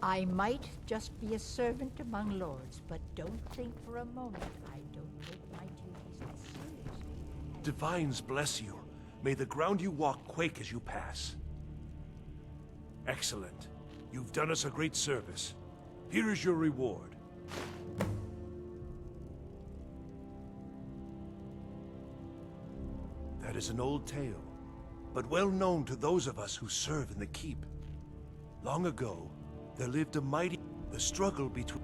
I might just be a servant among lords, but don't think for a moment I don't take my duties as seriously. Divines bless you. May the ground you walk quake as you pass. Excellent. You've done us a great service. Here is your reward. That is an old tale, but well known to those of us who serve in the keep. Long ago, there lived a mighty... The struggle between...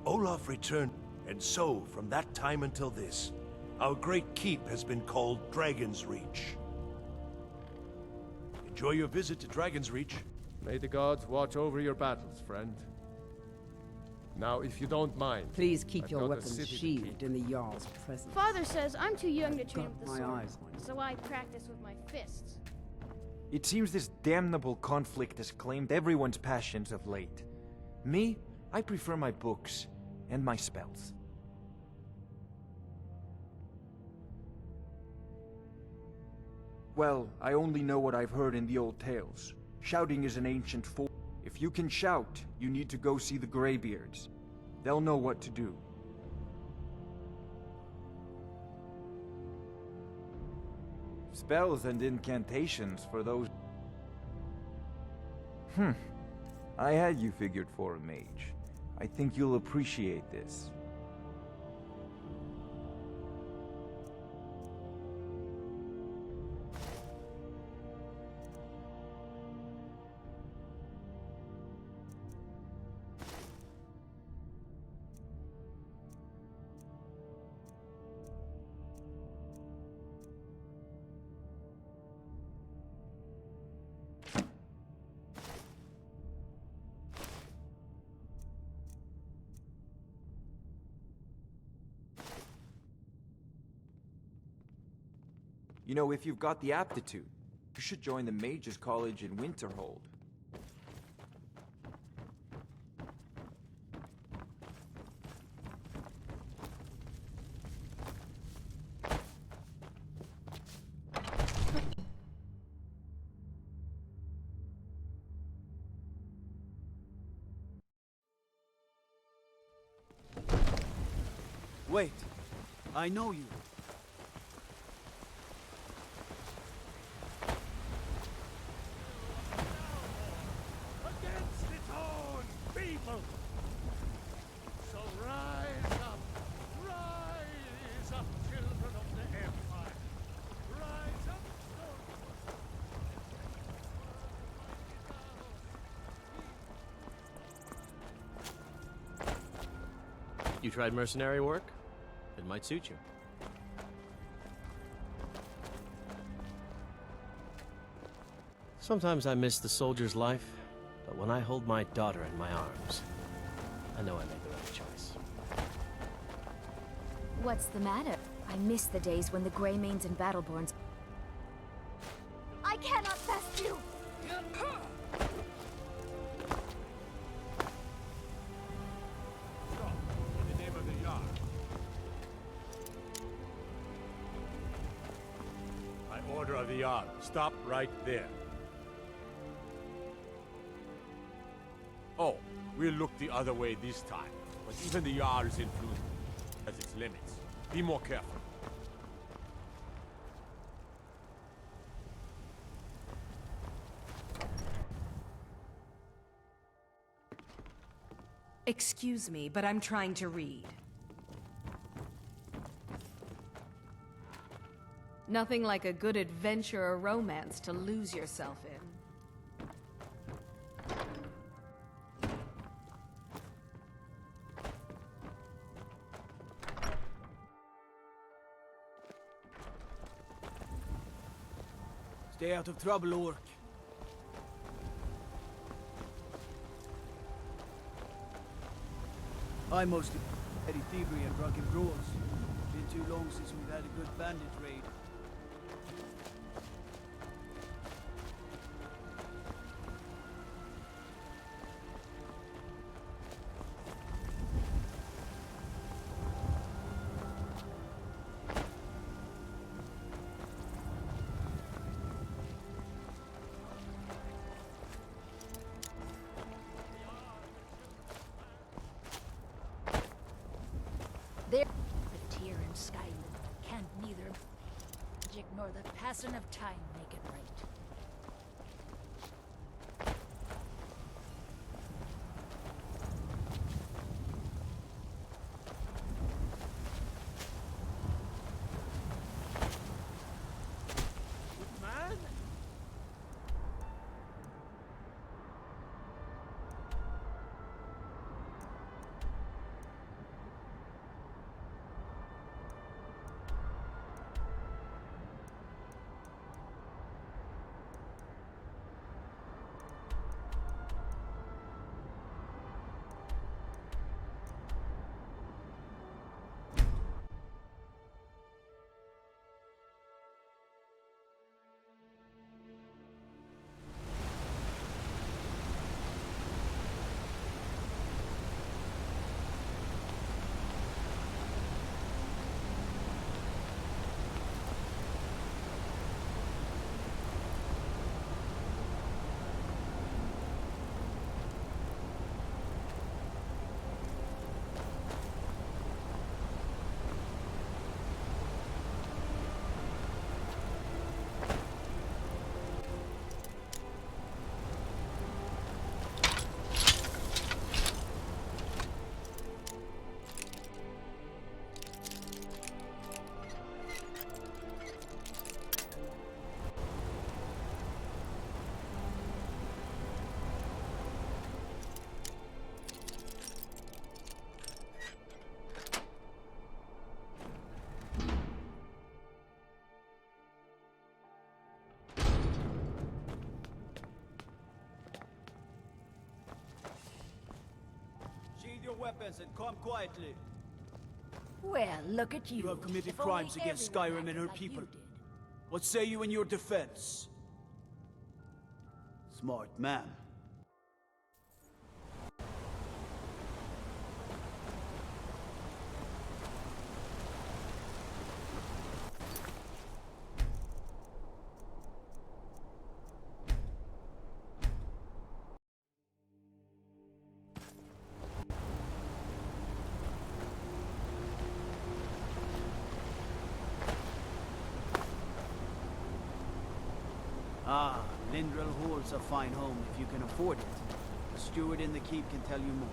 Olaf returned, and so, from that time until this, our great keep has been called Dragon's Reach. Enjoy your visit to Dragon's Reach. May the gods watch over your battles, friend. Now, if you don't mind... Please keep I've your got a weapons city to sheathed in the Jarl's presence. Father says I'm too young to train got with the my sword, eyes on you. so I practice with my fists. It seems this damnable conflict has claimed everyone's passions of late. Me, I prefer my books and my spells. Well, I only know what I've heard in the old tales. Shouting is an ancient form. If you can shout, you need to go see the Greybeards. They'll know what to do. Spells and incantations for those... I had you figured for a mage. I think you'll appreciate this. You know, if you've got the aptitude, you should join the Mages College in Winterhold. Wait, I know you. Against its own people! So rise up, children of the Empire! Rise up, You tried mercenary work? It might suit you. Sometimes I miss the soldier's life, but when I hold my daughter in my arms, I know I made the right choice. What's the matter? I miss the days when the Greymanes and Battleborns... I cannot best you! In the name of the Jarl. By order of the Jarl, stop right there. Oh, we'll look the other way this time. But even the Jarl's influence has its limits. Be more careful. Excuse me, but I'm trying to read. Nothing like a good adventure or romance to lose yourself in. Stay out of trouble, Orc. I mostly petty thievery and drunken brawls. Been too long since we've had a good bandit raid. There, the tear in Skyrim can't neither magic nor the passing of time make it right. man? Sheathe your weapons and come quietly. Well, look at you. You have committed If only crimes against everyone Skyrim and acted her like you people. did. What say you in your defense? Smart man. Ah, Lindrel Hall's a fine home if you can afford it. The steward in the keep can tell you more.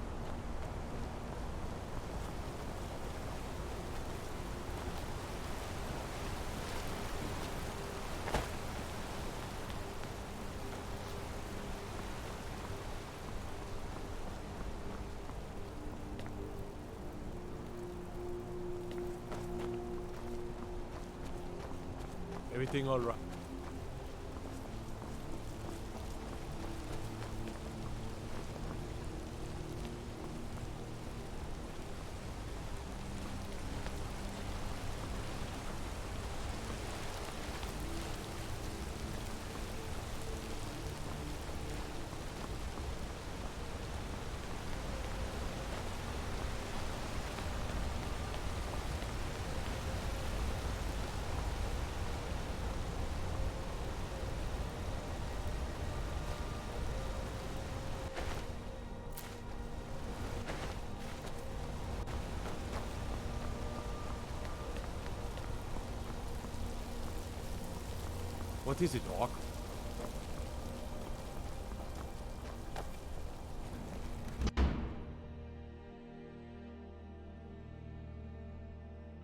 Everything all right? What is it, Doc?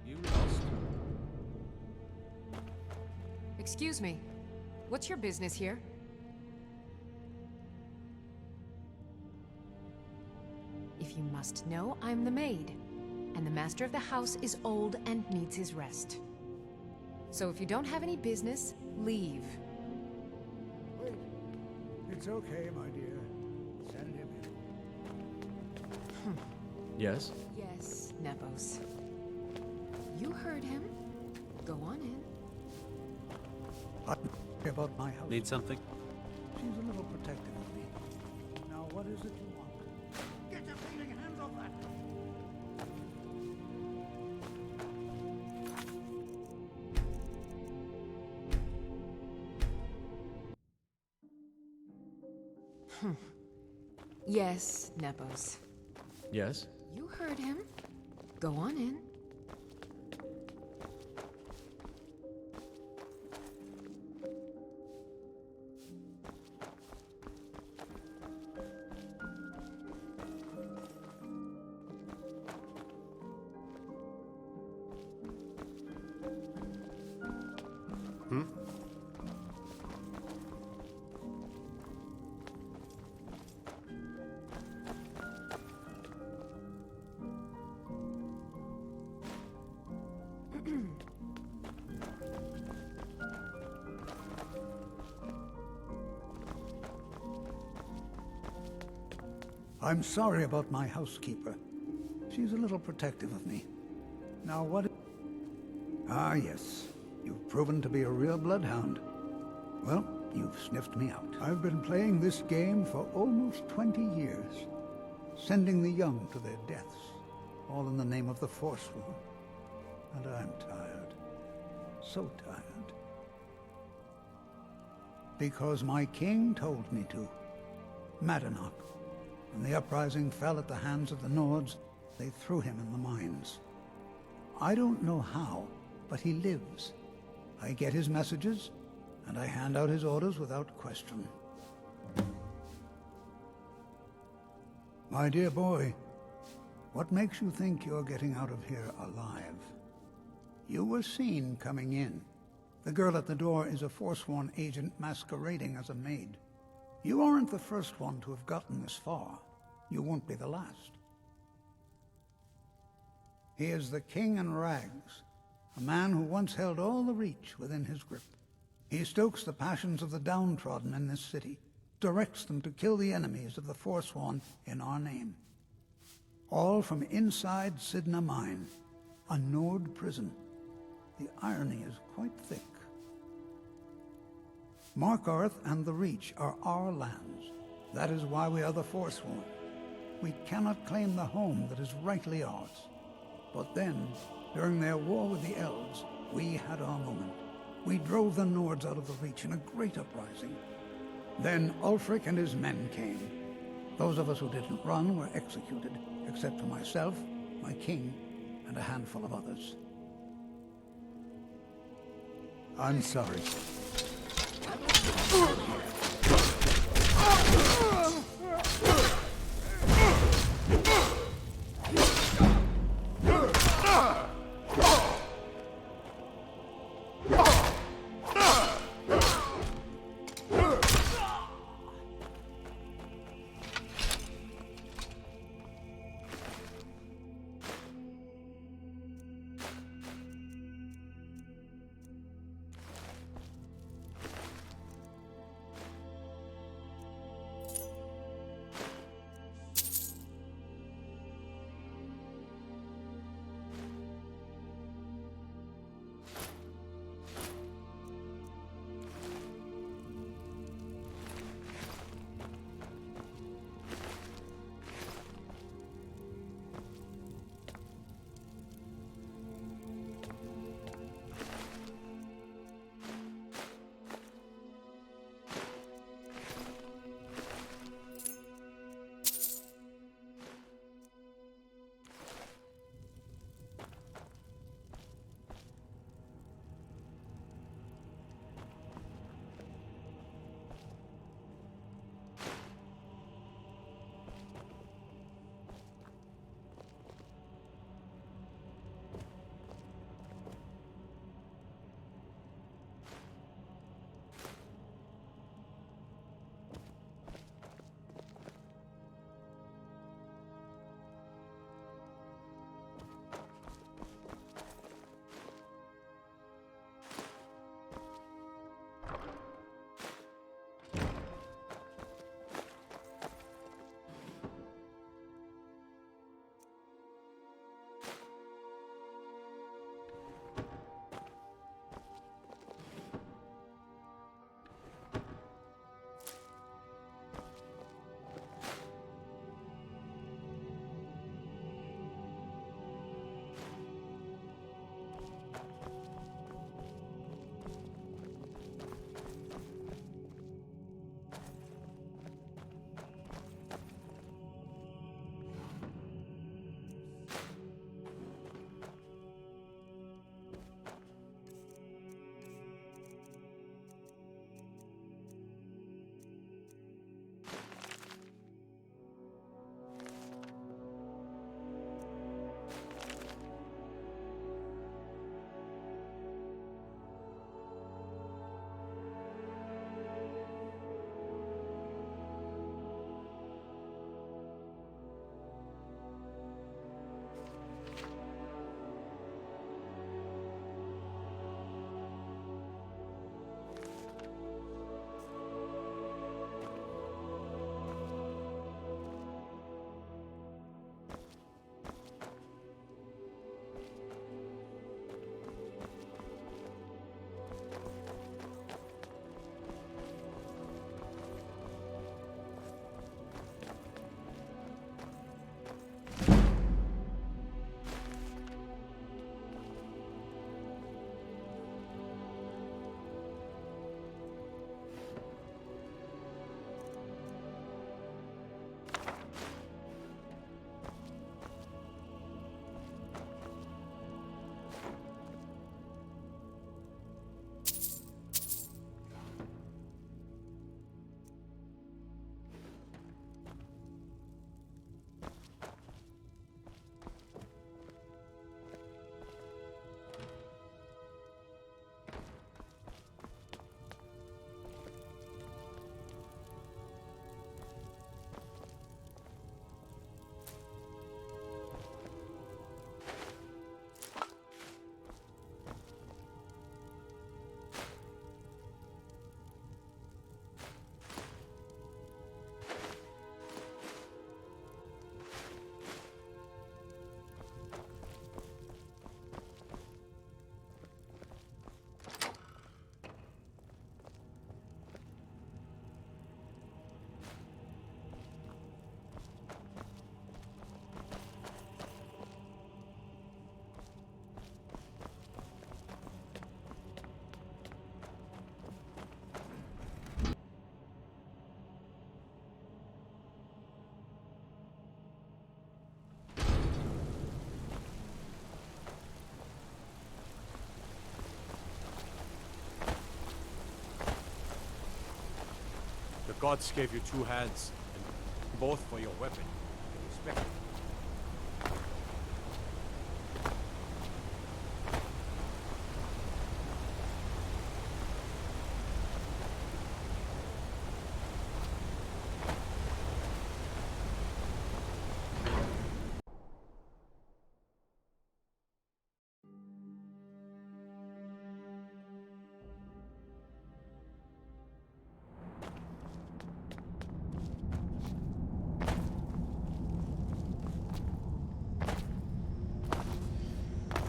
You lost. Excuse me. What's your business here? If you must know, I'm the maid. And the master of the house is old and needs his rest. So if you don't have any business, leave. Wait. It's okay, my dear. Send him in. Yes? Yes, Nepos. You heard him. Go on in. About my house. Need something? She's a little protective of me. Now, what is it you want? Get your bleeding hands off that! Yes, Nepos. Yes? You heard him. Go on in. Hmm? I'm sorry about my housekeeper. She's a little protective of me. Now, what... Ah, yes. You've proven to be a real bloodhound. Well, you've sniffed me out. I've been playing this game for almost 20 years, sending the young to their deaths, all in the name of the Forsworn. And I'm tired. So tired. Because my king told me to. Madanach. When the uprising fell at the hands of the Nords, they threw him in the mines. I don't know how, but he lives. I get his messages, and I hand out his orders without question. My dear boy, what makes you think you're getting out of here alive? You were seen coming in. The girl at the door is a Forsworn agent masquerading as a maid. You aren't the first one to have gotten this far. You won't be the last. He is the king in rags, a man who once held all the Reach within his grip. He stokes the passions of the downtrodden in this city, directs them to kill the enemies of the Forsworn in our name. All from inside Sidna Mine, a Nord prison. The irony is quite thick. Mark Earth and the Reach are our lands. That is why we are the Forsworn. We cannot claim the home that is rightly ours. But then, during their war with the Elves, we had our moment. We drove the Nords out of the Reach in a great uprising. Then Ulfric and his men came. Those of us who didn't run were executed, except for myself, my king, and a handful of others. I'm sorry. The gods gave you two hands, and both for your weapon. Respect it.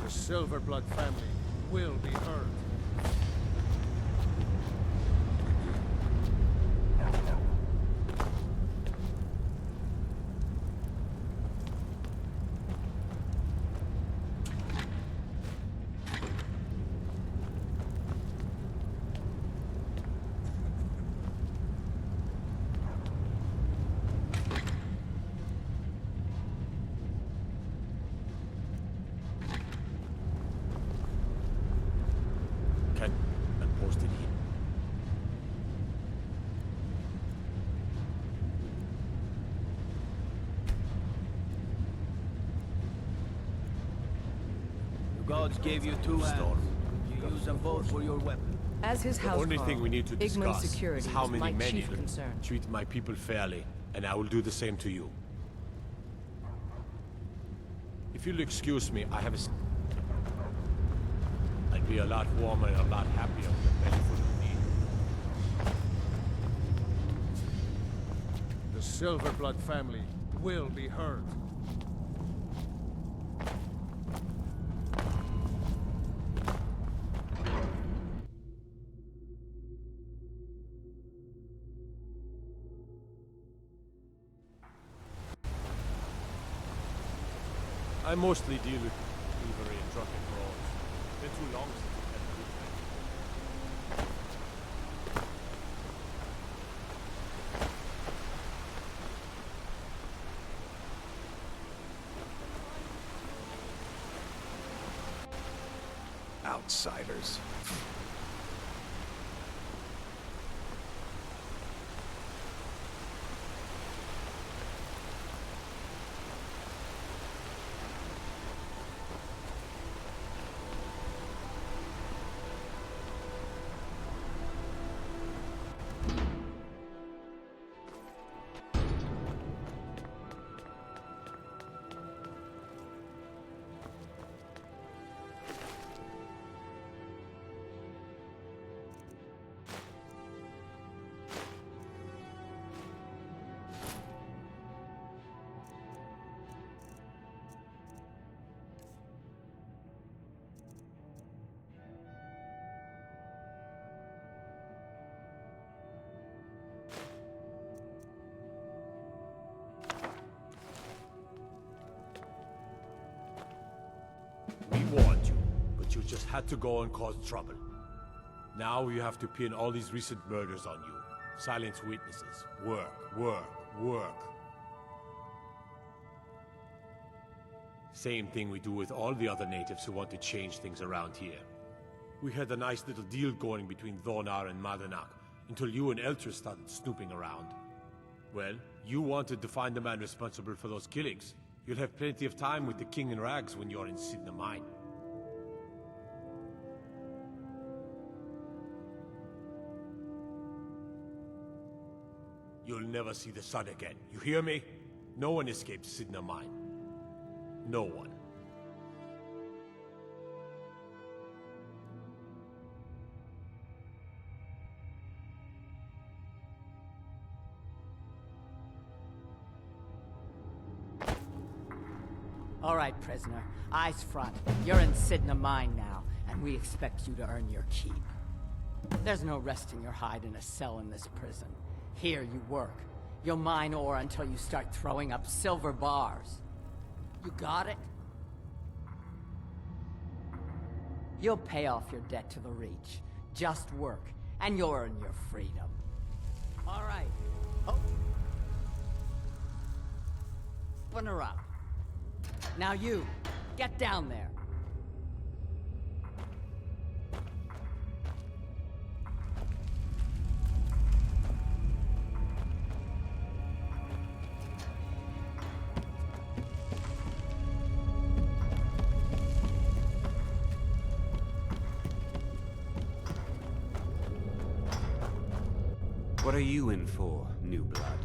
The Silverblood family will be heard. And posted here. The gods gave you two hands. You use them both for your weapon. As his The house only thing we need to Igman's discuss security is how is many my men chief you concern. treat my people fairly, and I will do the same to you. If you'll excuse me, I have a... I'd be a lot warmer and a lot happier with a belly full of meat. The Silverblood family will be heard. I mostly deal with thievery and drunken brawls. Been too long since I've had a good time. Outsiders. We warned you, but you just had to go and cause trouble. Now you have to pin all these recent murders on you. Silence witnesses. Work, work, work. Same thing we do with all the other natives who want to change things around here. We had a nice little deal going between Thonar and Madanak, until you and Elter started snooping around. Well, you wanted to find the man responsible for those killings. You'll have plenty of time with the King in Rags when you're in Sidna Mine. You'll never see the sun again. You hear me? No one escapes Sidna Mine. No one. All right, prisoner. Eyes front. You're in Sidna Mine now, and we expect you to earn your keep. There's no resting your hide in a cell in this prison. Here you work. You'll mine ore until you start throwing up silver bars. You got it? You'll pay off your debt to the Reach. Just work, and you'll earn your freedom. All right. Oh. Open her up. Now you, get down there. What are you in for, new blood?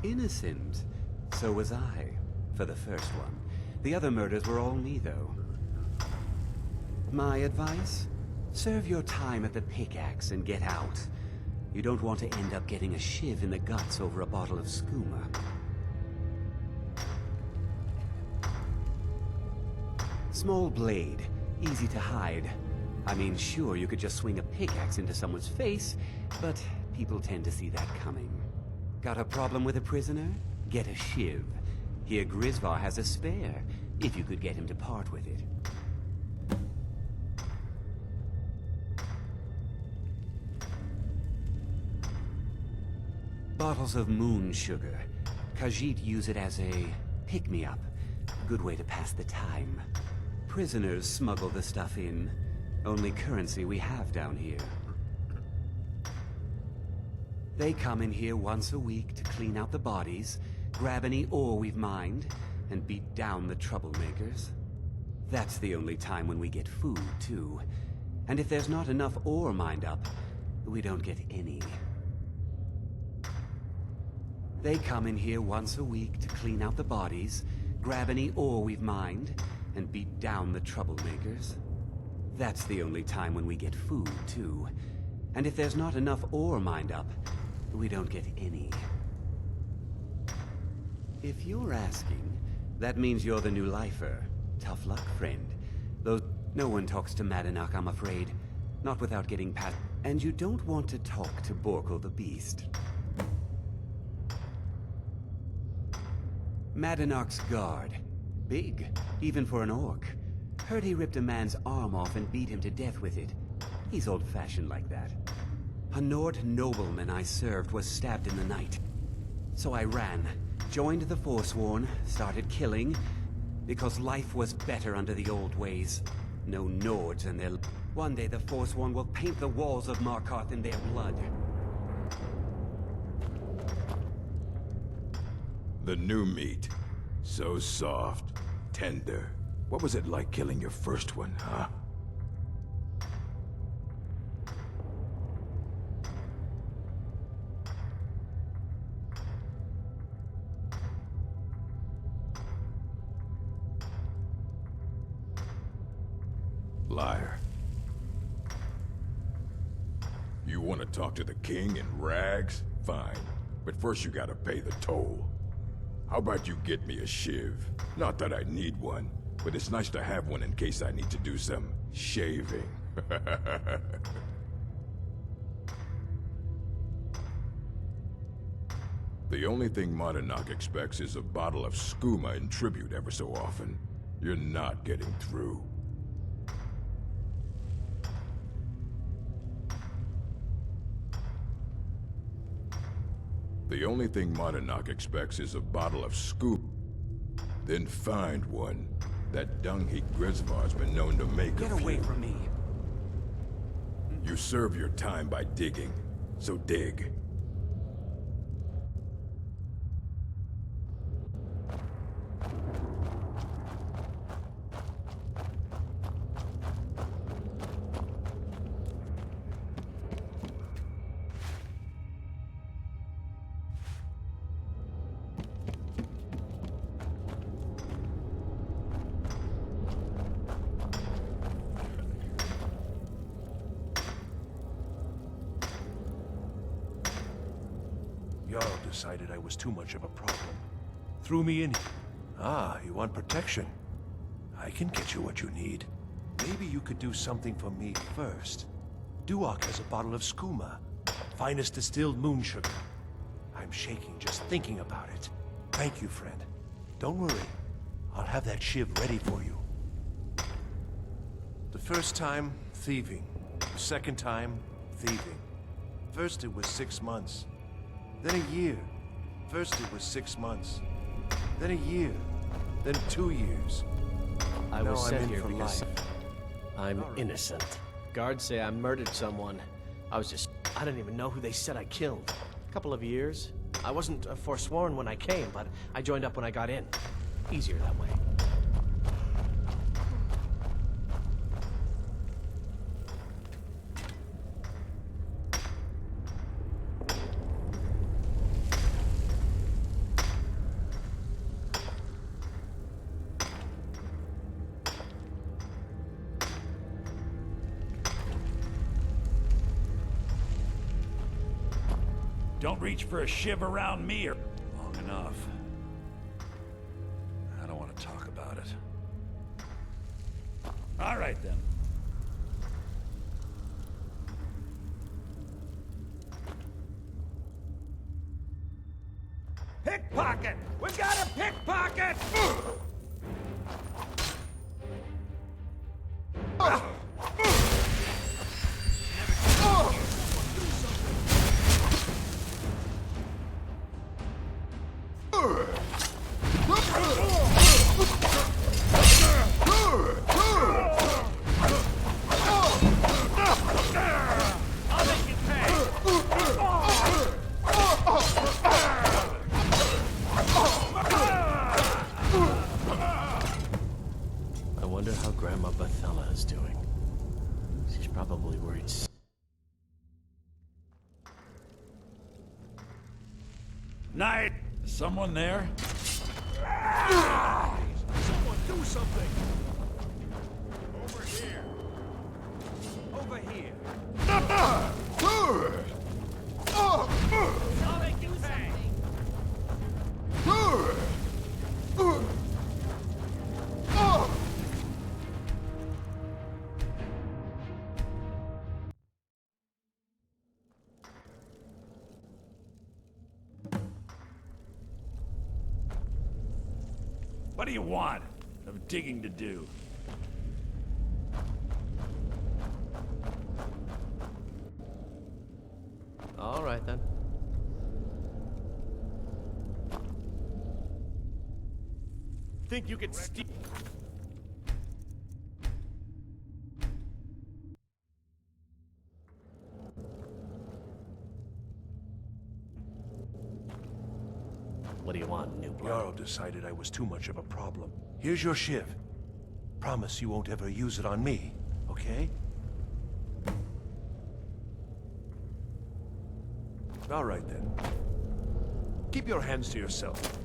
Innocent. So was I, for the first one. The other murders were all me, though. My advice? Serve your time at the pickaxe and get out. You don't want to end up getting a shiv in the guts over a bottle of skooma. Small blade, easy to hide. I mean, sure, you could just swing a pickaxe into someone's face, but people tend to see that coming. Got a problem with a prisoner? Get a shiv. Here Grisvar has a spare, if you could get him to part with it. Bottles of moon sugar. Khajiit use it as a pick-me-up. Good way to pass the time. Prisoners smuggle the stuff in. Only currency we have down here. They come in here once a week to clean out the bodies, grab any ore we've mined, and beat down the troublemakers. That's the only time when we get food, too. And if there's not enough ore mined up, we don't get any. They come in here once a week to clean out the bodies, grab any ore we've mined, and beat down the troublemakers. That's the only time when we get food, too. And if there's not enough ore mined up, we don't get any. If you're asking, that means you're the new lifer. Tough luck, friend. Though no one talks to Madanach, I'm afraid. Not without getting past... And you don't want to talk to Borkul the Beast. Madanach's guard. Big, even for an orc. Heard he ripped a man's arm off and beat him to death with it. He's old-fashioned like that. A Nord nobleman I served was stabbed in the night. So I ran, joined the Forsworn, started killing, because life was better under the old ways. No Nords and their... One day the Forsworn will paint the walls of Markarth in their blood. The new meat. So soft, tender. What was it like killing your first one, huh? Liar. You want to talk to the king in rags? Fine. But first you gotta pay the toll. How about you get me a shiv? Not that I need one, but it's nice to have one in case I need to do some shaving. The only thing Madanach expects is a bottle of skooma in tribute ever so often. You're not getting through. The only thing Madanach expects is a bottle of skooma. Then find one. That dung-heap Grisvar's been known to make. Get away from me. You serve your time by digging, so dig. Jarl decided I was too much of a problem. Threw me in. Ah, you want protection? I can get you what you need. Maybe you could do something for me first. Duak has a bottle of skooma. Finest distilled moon sugar. I'm shaking just thinking about it. Thank you, friend. Don't worry. I'll have that shiv ready for you. The first time, thieving. The second time, thieving. First it was 6 months. Then a year. First it was 6 months. Then a year. Then 2 years. I Now was I'm sent in here for because life. I'm innocent. Guards say I murdered someone. I didn't even know who they said I killed. A couple of years. I wasn't forsworn when I came, but I joined up when I got in. Easier that way. Don't reach for a shiv around me or... Long enough. I don't want to talk about it. All right, then. Pickpocket! We got a pickpocket! I wonder how Grandma Bethella is doing. She's probably worried. Night! Someone there? Someone do something! Over here! Over here! I'll make you pay! What do you want? I have digging to do. All right, then. Think you could steal... What do you want, new blood? Jarl decided I was too much of a problem. Here's your shiv. Promise you won't ever use it on me, okay? All right, then. Keep your hands to yourself.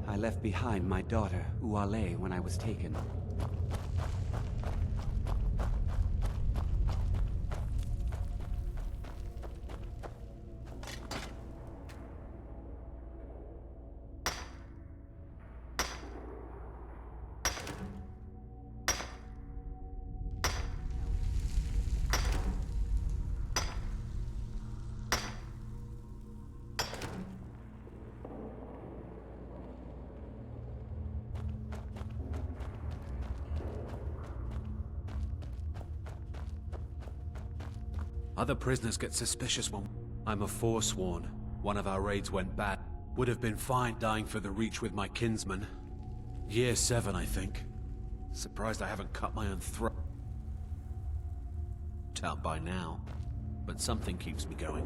I left behind my daughter, Uale, when I was taken. Other prisoners get suspicious when... I'm a Forsworn. One of our raids went bad. Would have been fine dying for the Reach with my kinsman. Year 7, I think. Surprised I haven't cut my own throat out by now. But something keeps me going.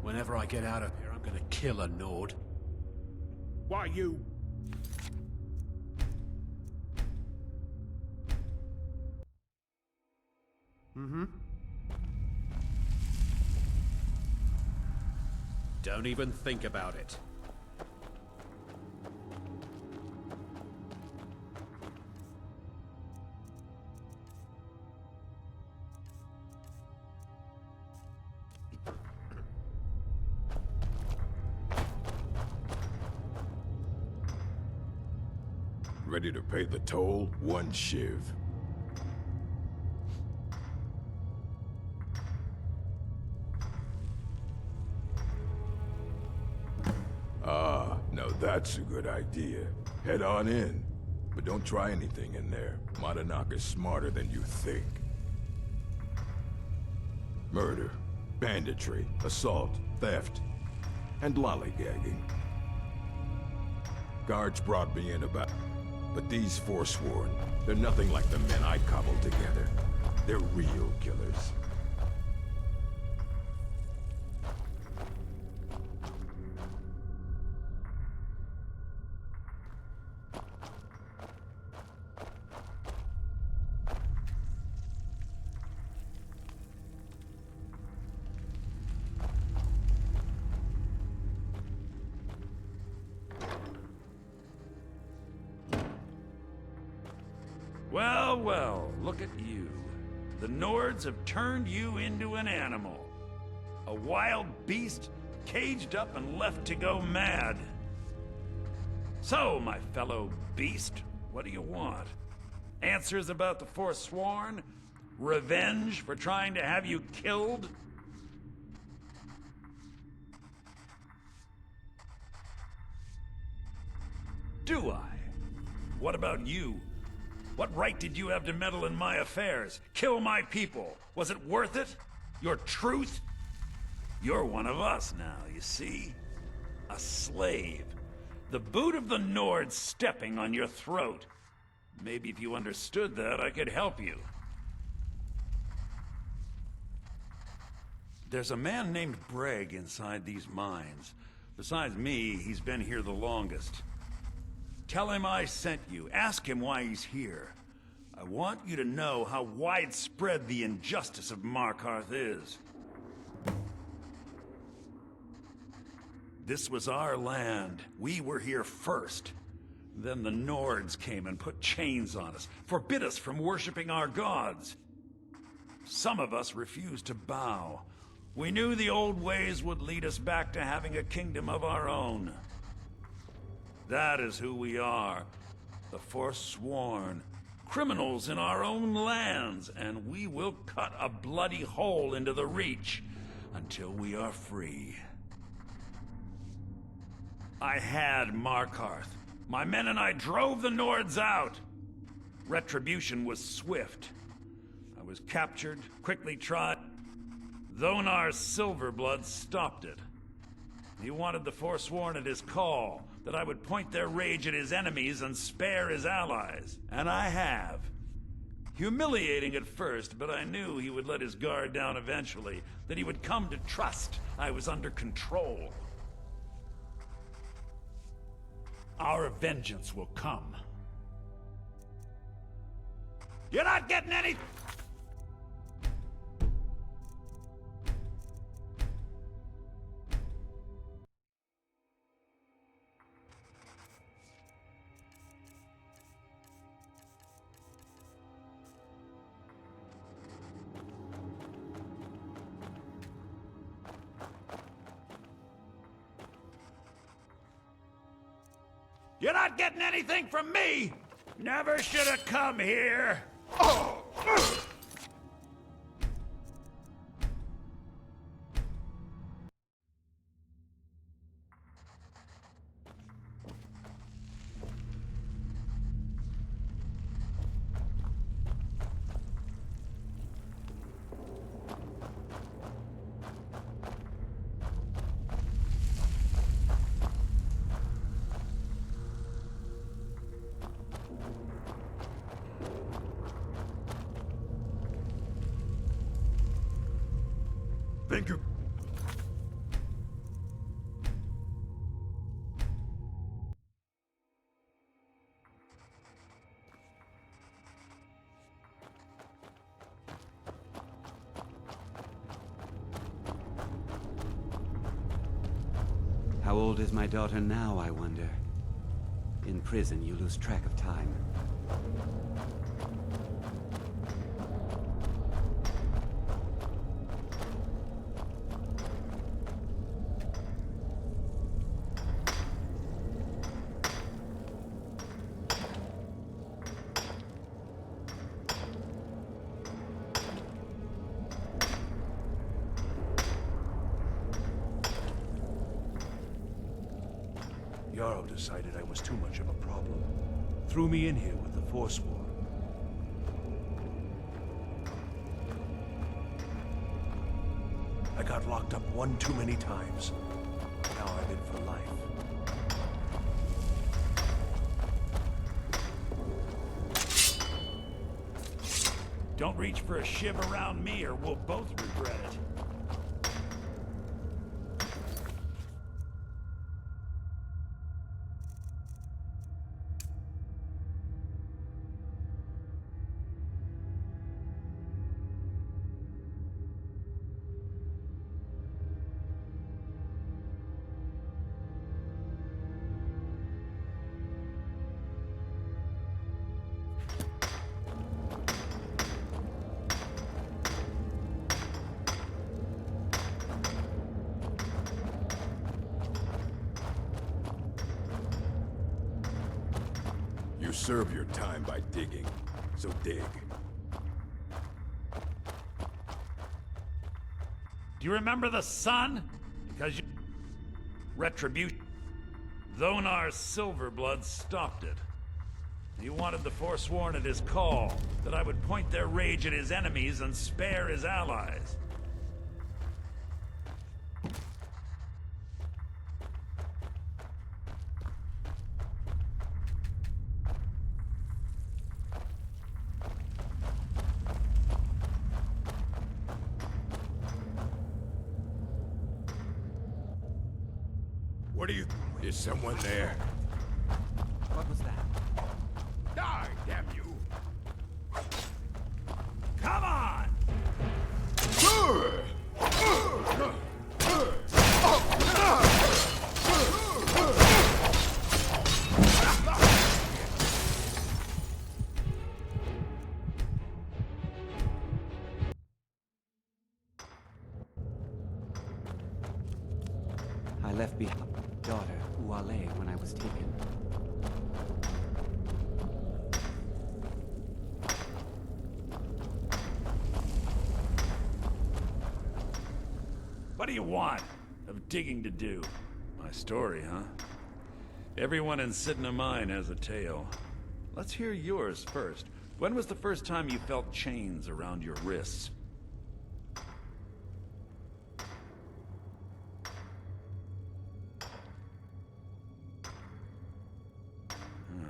Whenever I get out of here, I'm gonna kill a Nord. Why, you... Mm-hmm. Don't even think about it. Ready to pay the toll? 1 shiv. Ah, now that's a good idea. Head on in. But don't try anything in there. Monadnock is smarter than you think. Murder, banditry, assault, theft, and lollygagging. Guards brought me in about... But these Forsworn, they're nothing like the men I cobbled together. They're real killers. Well, well, look at you. The Nords have turned you into an animal. A wild beast, caged up and left to go mad. So, my fellow beast, what do you want? Answers about the Forsworn? Revenge for trying to have you killed? Do I? What about you? What right did you have to meddle in my affairs? Kill my people? Was it worth it? Your truth? You're one of us now, you see? A slave. The boot of the Nords stepping on your throat. Maybe if you understood that, I could help you. There's a man named Breg inside these mines. Besides me, he's been here the longest. Tell him I sent you. Ask him why he's here. I want you to know how widespread the injustice of Markarth is. This was our land. We were here first. Then the Nords came and put chains on us, forbid us from worshipping our gods. Some of us refused to bow. We knew the old ways would lead us back to having a kingdom of our own. That is who we are. The Forsworn. Criminals in our own lands, and we will cut a bloody hole into the Reach until we are free. I had Markarth. My men and I drove the Nords out. Retribution was swift. I was captured, quickly tried. Dhonar's Silverblood stopped it. He wanted the Forsworn at his call, that I would point their rage at his enemies and spare his allies. And I have. Humiliating at first, but I knew he would let his guard down eventually, that he would come to trust I was under control. Our vengeance will come. You're not getting any... You're not getting anything from me! Never should have come here! Thank you. How old is my daughter now, I wonder? In prison, you lose track of time. Jarl decided I was too much of a problem. Threw me in here with the Forsworn. I got locked up one too many times. Now I'm in for life. Don't reach for a shiv around me or we'll both regret it. You serve your time by digging, so dig. Do you remember the sun? Because you... Retribution. Thonar's Silverblood stopped it. He wanted the Forsworn at his call, that I would point their rage at his enemies and spare his allies. What are you... Is someone there? What was that? Die, damn you! Come on! I left behind my daughter, Uale, when I was taken. What do you want of digging to do? My story, huh? Everyone in Sidna Mine has a tale. Let's hear yours first. When was the first time you felt chains around your wrists?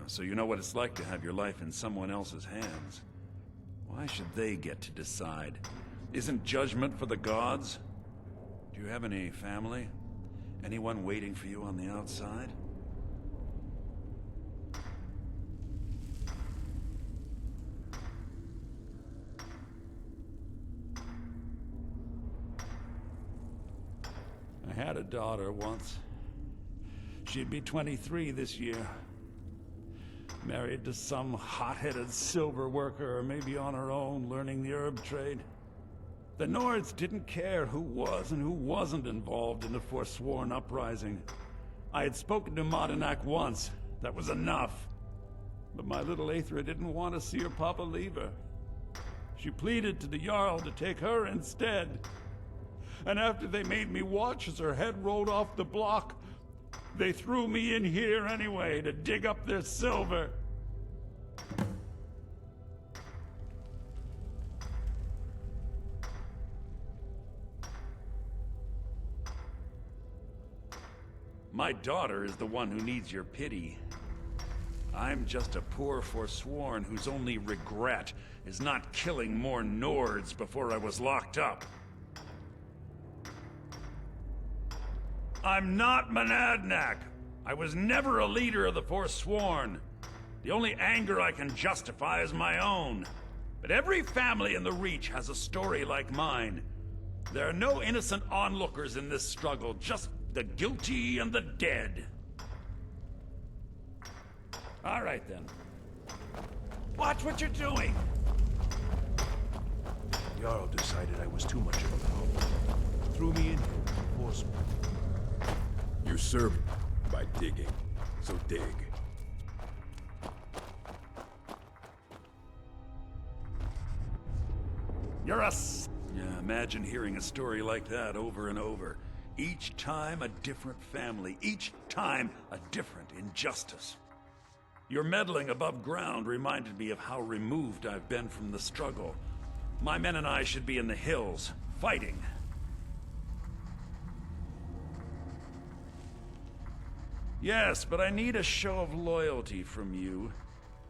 So you know what it's like to have your life in someone else's hands. Why should they get to decide? Isn't judgment for the gods? Do you have any family? Anyone waiting for you on the outside? I had a daughter once. She'd be 23 this year. Married to some hot-headed silver worker, or maybe on her own, learning the herb trade. The Nords didn't care who was and who wasn't involved in the Forsworn uprising. I had spoken to Modinak once. That was enough. But my little Aethra didn't want to see her papa leave her. She pleaded to the Jarl to take her instead. And after they made me watch as her head rolled off the block, they threw me in here anyway to dig up their silver. My daughter is the one who needs your pity. I'm just a poor Forsworn whose only regret is not killing more Nords before I was locked up. I'm not Monadnac. I was never a leader of the Forsworn. The only anger I can justify is my own. But every family in the Reach has a story like mine. There are no innocent onlookers in this struggle, just the guilty and the dead. All right, then. Watch what you're doing! Jarl decided I was too much of a problem. Threw me in here with the Forsworn. You serve by digging, so dig. You're a Yeah, imagine hearing a story like that over and over. Each time a different family, each time a different injustice. Your meddling above ground reminded me of how removed I've been from the struggle. My men and I should be in the hills, fighting. Yes, but I need a show of loyalty from you.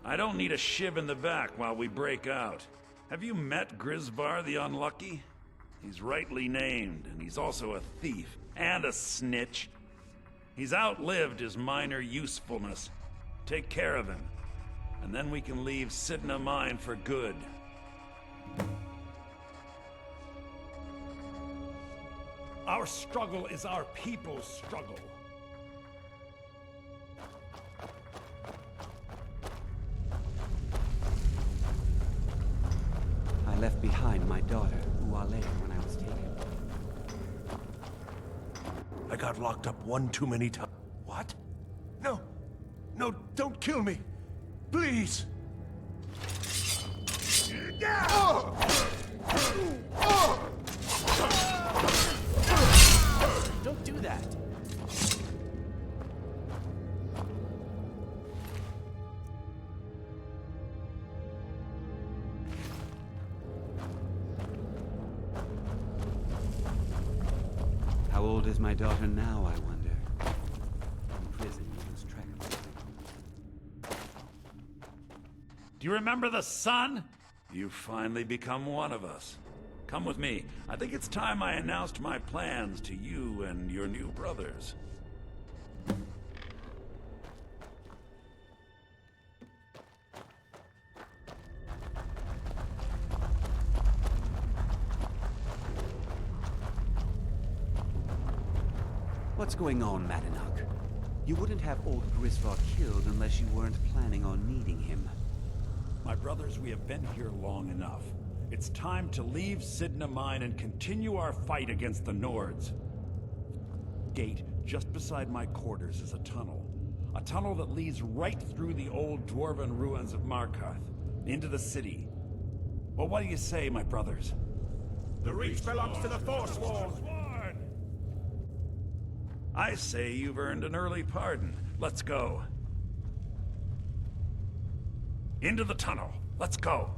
I don't need a shiv in the back while we break out. Have you met Grisbar the Unlucky? He's rightly named, and he's also a thief and a snitch. He's outlived his minor usefulness. Take care of him, and then we can leave Sidna Mine for good. Our struggle is our people's struggle. I left behind my daughter, Uale, when I was taken. I got locked up one too many times. What? No! No, don't kill me! Please! Don't do that! How old is my daughter now, I wonder? In prison, you lose track of everything. Do you remember the sun? You've finally become one of us. Come with me. I think it's time I announced my plans to you and your new brothers. What's going on, Madanach? You wouldn't have old Grisrod killed unless you weren't planning on needing him. My brothers, we have been here long enough. It's time to leave Sidna Mine and continue our fight against the Nords. Gate, just beside my quarters, is a tunnel. A tunnel that leads right through the old dwarven ruins of Markarth, into the city. Well, what do you say, my brothers? The Reach belongs to the Forsworn! I say you've earned an early pardon. Let's go. Into the tunnel. Let's go.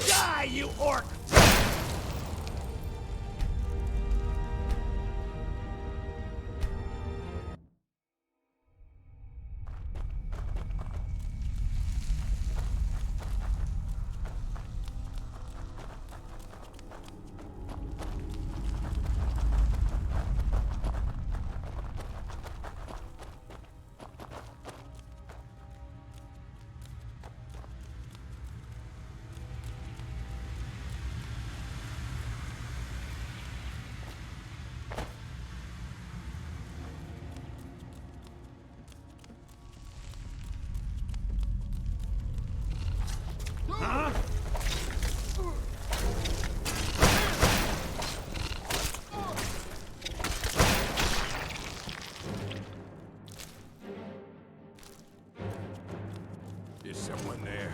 Die, you orc! Huh? Is someone there?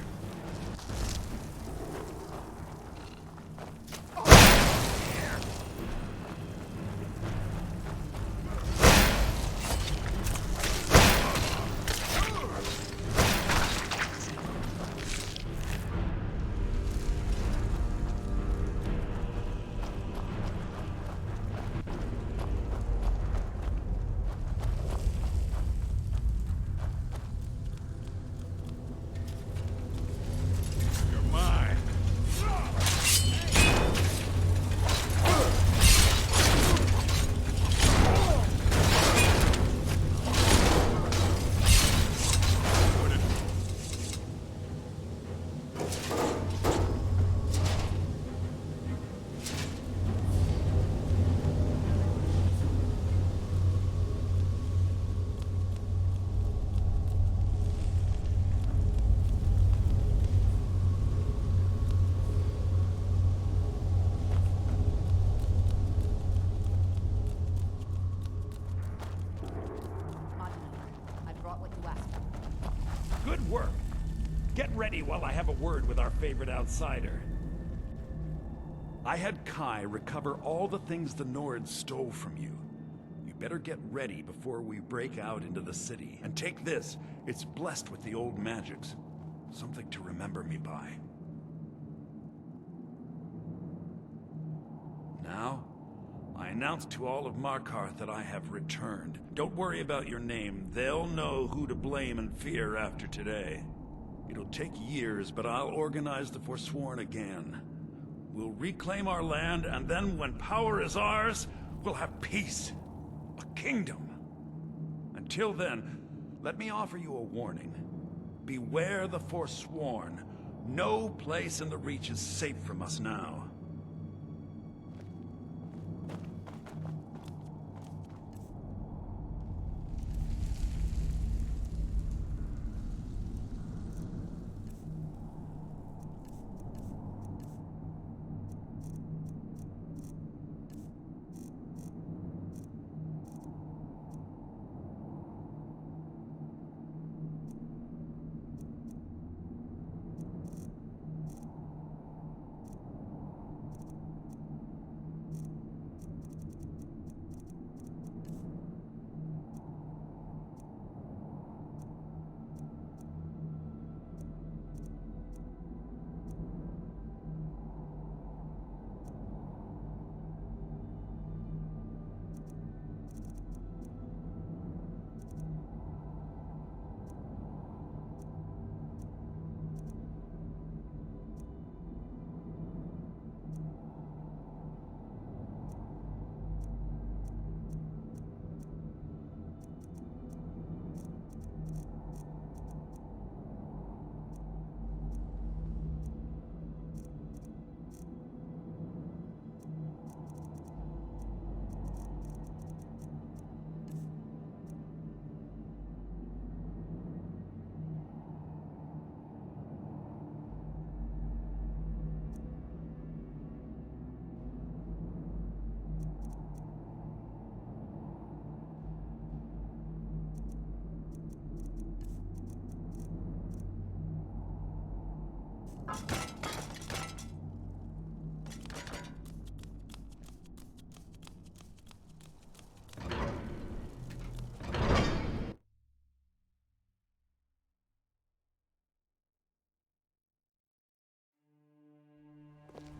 Good work. Get ready while I have a word with our favorite outsider. I had Kai recover all the things the Nords stole from you. You better get ready before we break out into the city. And take this. It's blessed with the old magics. Something to remember me by. Now, I announce to all of Markarth that I have returned. Don't worry about your name. They'll know who to blame and fear after today. It'll take years, but I'll organize the Forsworn again. We'll reclaim our land, and then when power is ours, we'll have peace. A kingdom. Until then, let me offer you a warning. Beware the Forsworn. No place in the Reach is safe from us now.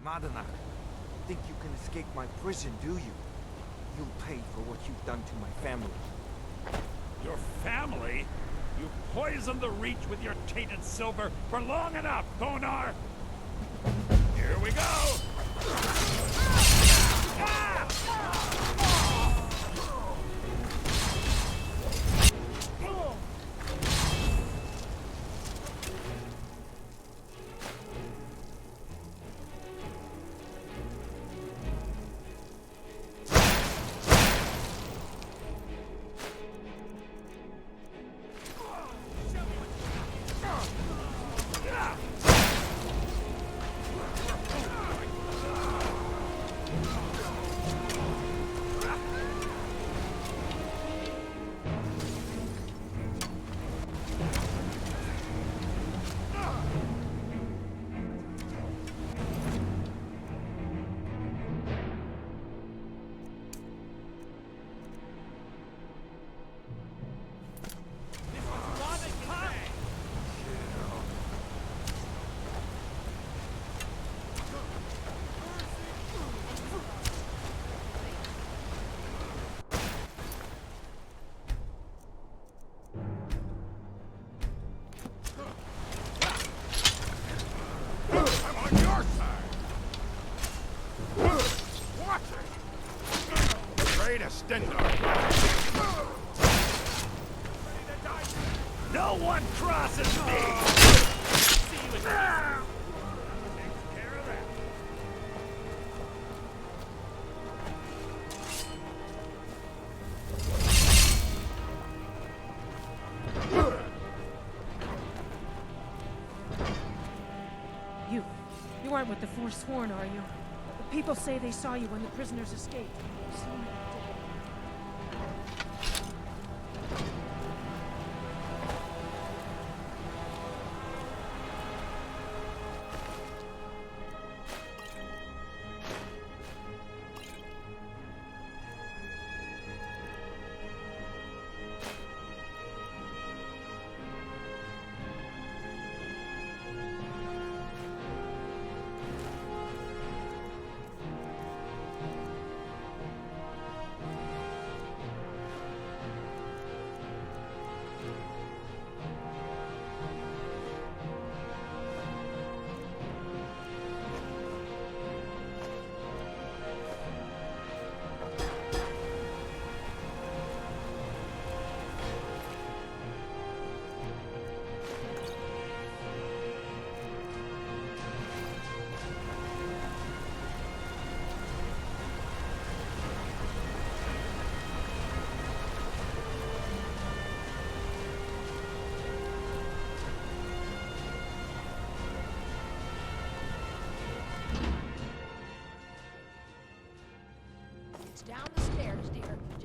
Madana, think you can escape my prison, do you? You'll pay for what you've done to my family. Your family? You poisoned the Reach with your tainted silver for long enough, Thonar! Here we go! No one crosses me! See you again. Takes care of that. You aren't with the Forsworn, are you? The people say they saw you when the prisoners escaped.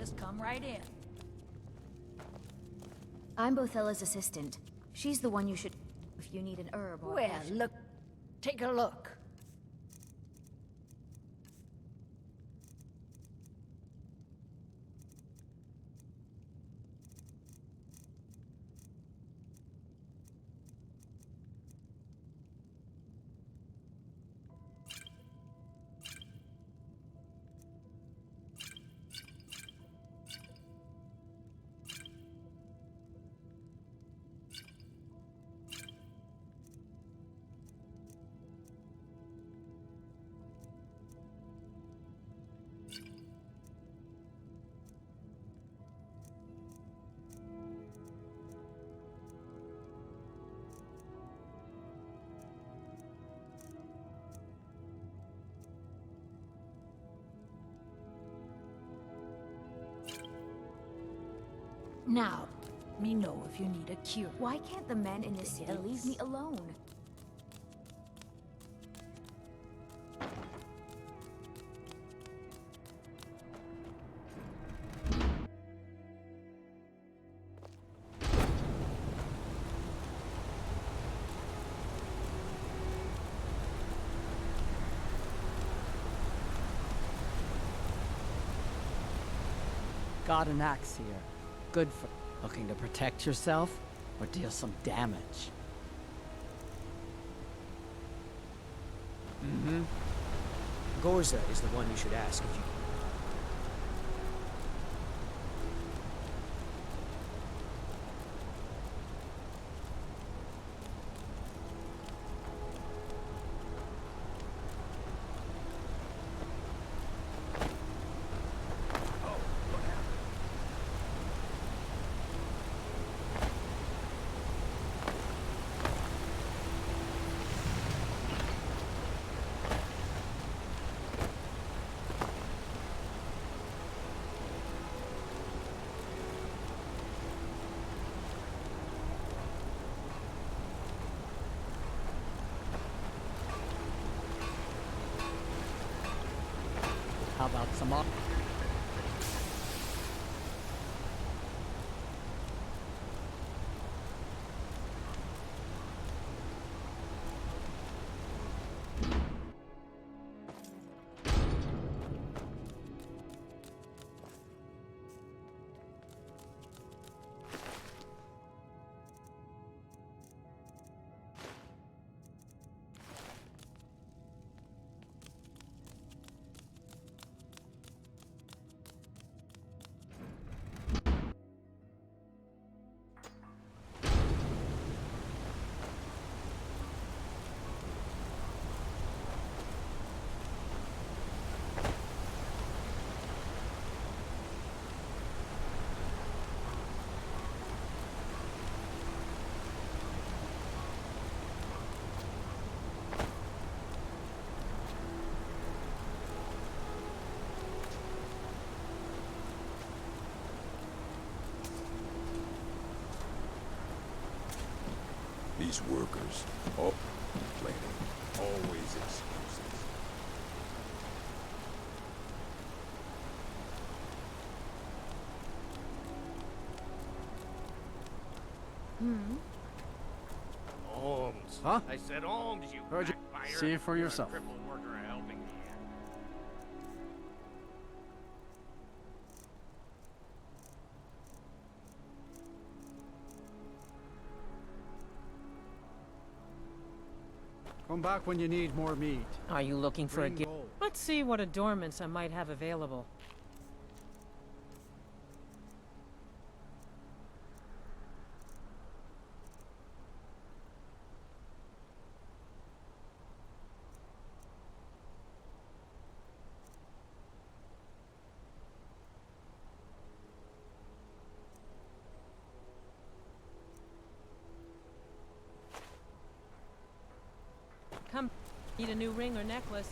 Just come right in. I'm Bothella's assistant. She's the one you should... if you need an herb or... Well, look. Take a look. Now, me know if you need a cure. Why can't the men in this city leave me alone? Got an axe here. Good for looking to protect yourself or deal some damage. Mm-hmm. Gorza is the one you should ask if you... How about some more? These workers, all complaining, always excuses. Alms. Huh? I said alms, you Heard you. backfire. See it for You're a yourself. crippled worker a helping hand. Come back when you need more meat. Are you looking for a Bring gift? gold. Let's see what adornments I might have available. Come, need a new ring or necklace.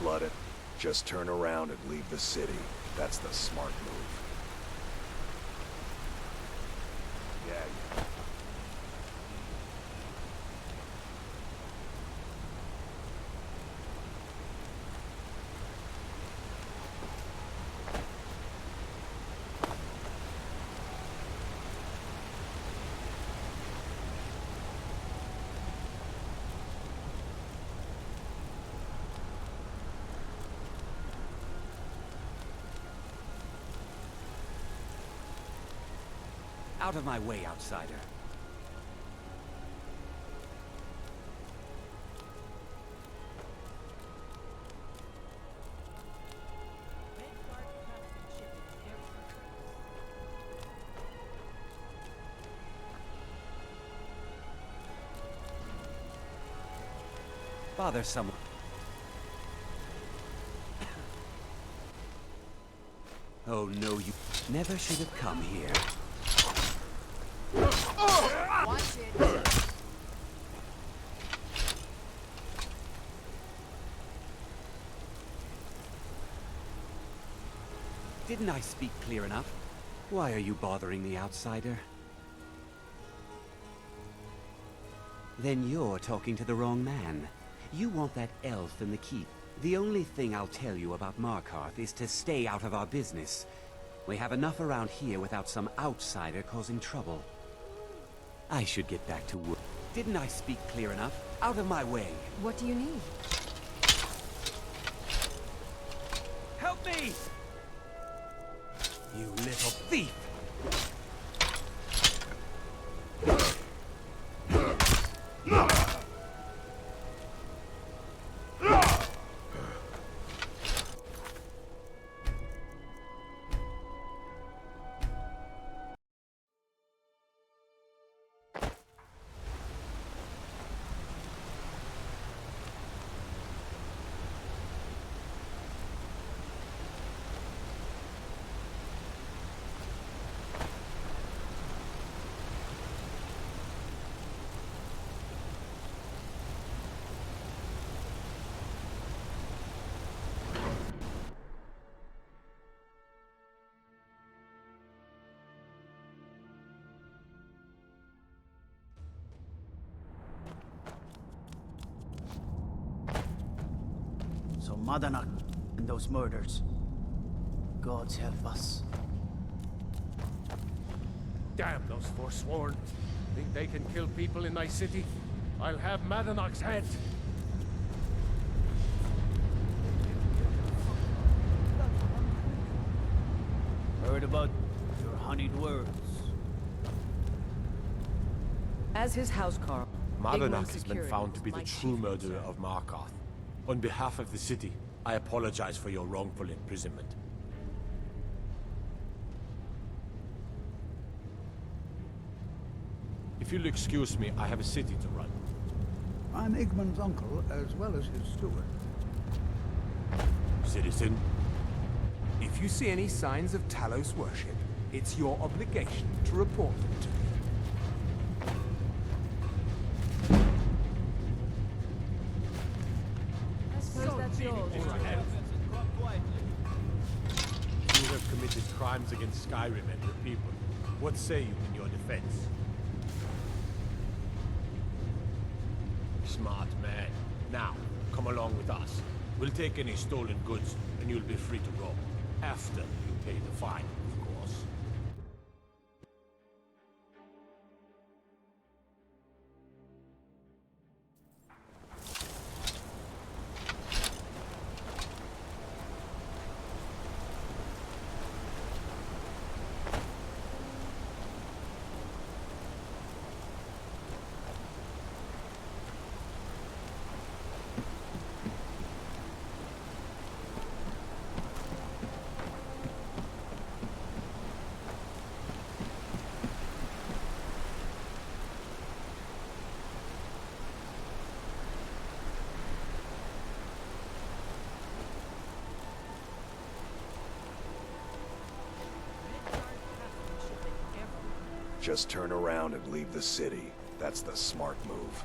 Blood it. Just turn around and leave the city. That's the smart move. Yeah. Out of my way, outsider. Bother someone. Oh no, you never should have come here. Watch it. Didn't I speak clear enough? Why are you bothering the outsider? Then you're talking to the wrong man. You want that elf in the keep. The only thing I'll tell you about Markarth is to stay out of our business. We have enough around here without some outsider causing trouble. I should get back to work. Didn't I speak clear enough? Out of my way. What do you need? Help me! You little thief! So Madanak and those murders. Gods help us. Damn those Forsworn. Think they can kill people in thy city? I'll have Madanach's head. Heard about your honeyed words. As his housecarl, Madanak has been found to be the true murderer of Markarth. On behalf of the city, I apologize for your wrongful imprisonment. If you'll excuse me, I have a city to run. I'm Igmund's uncle, as well as his steward. Citizen? If you see any signs of Talos worship, it's your obligation to report them to me. You have committed crimes against Skyrim and your people. What say you in your defense? Smart man. Now, come along with us. We'll take any stolen goods, and you'll be free to roam. After you pay the fine, of course. Just turn around and leave the city. That's the smart move.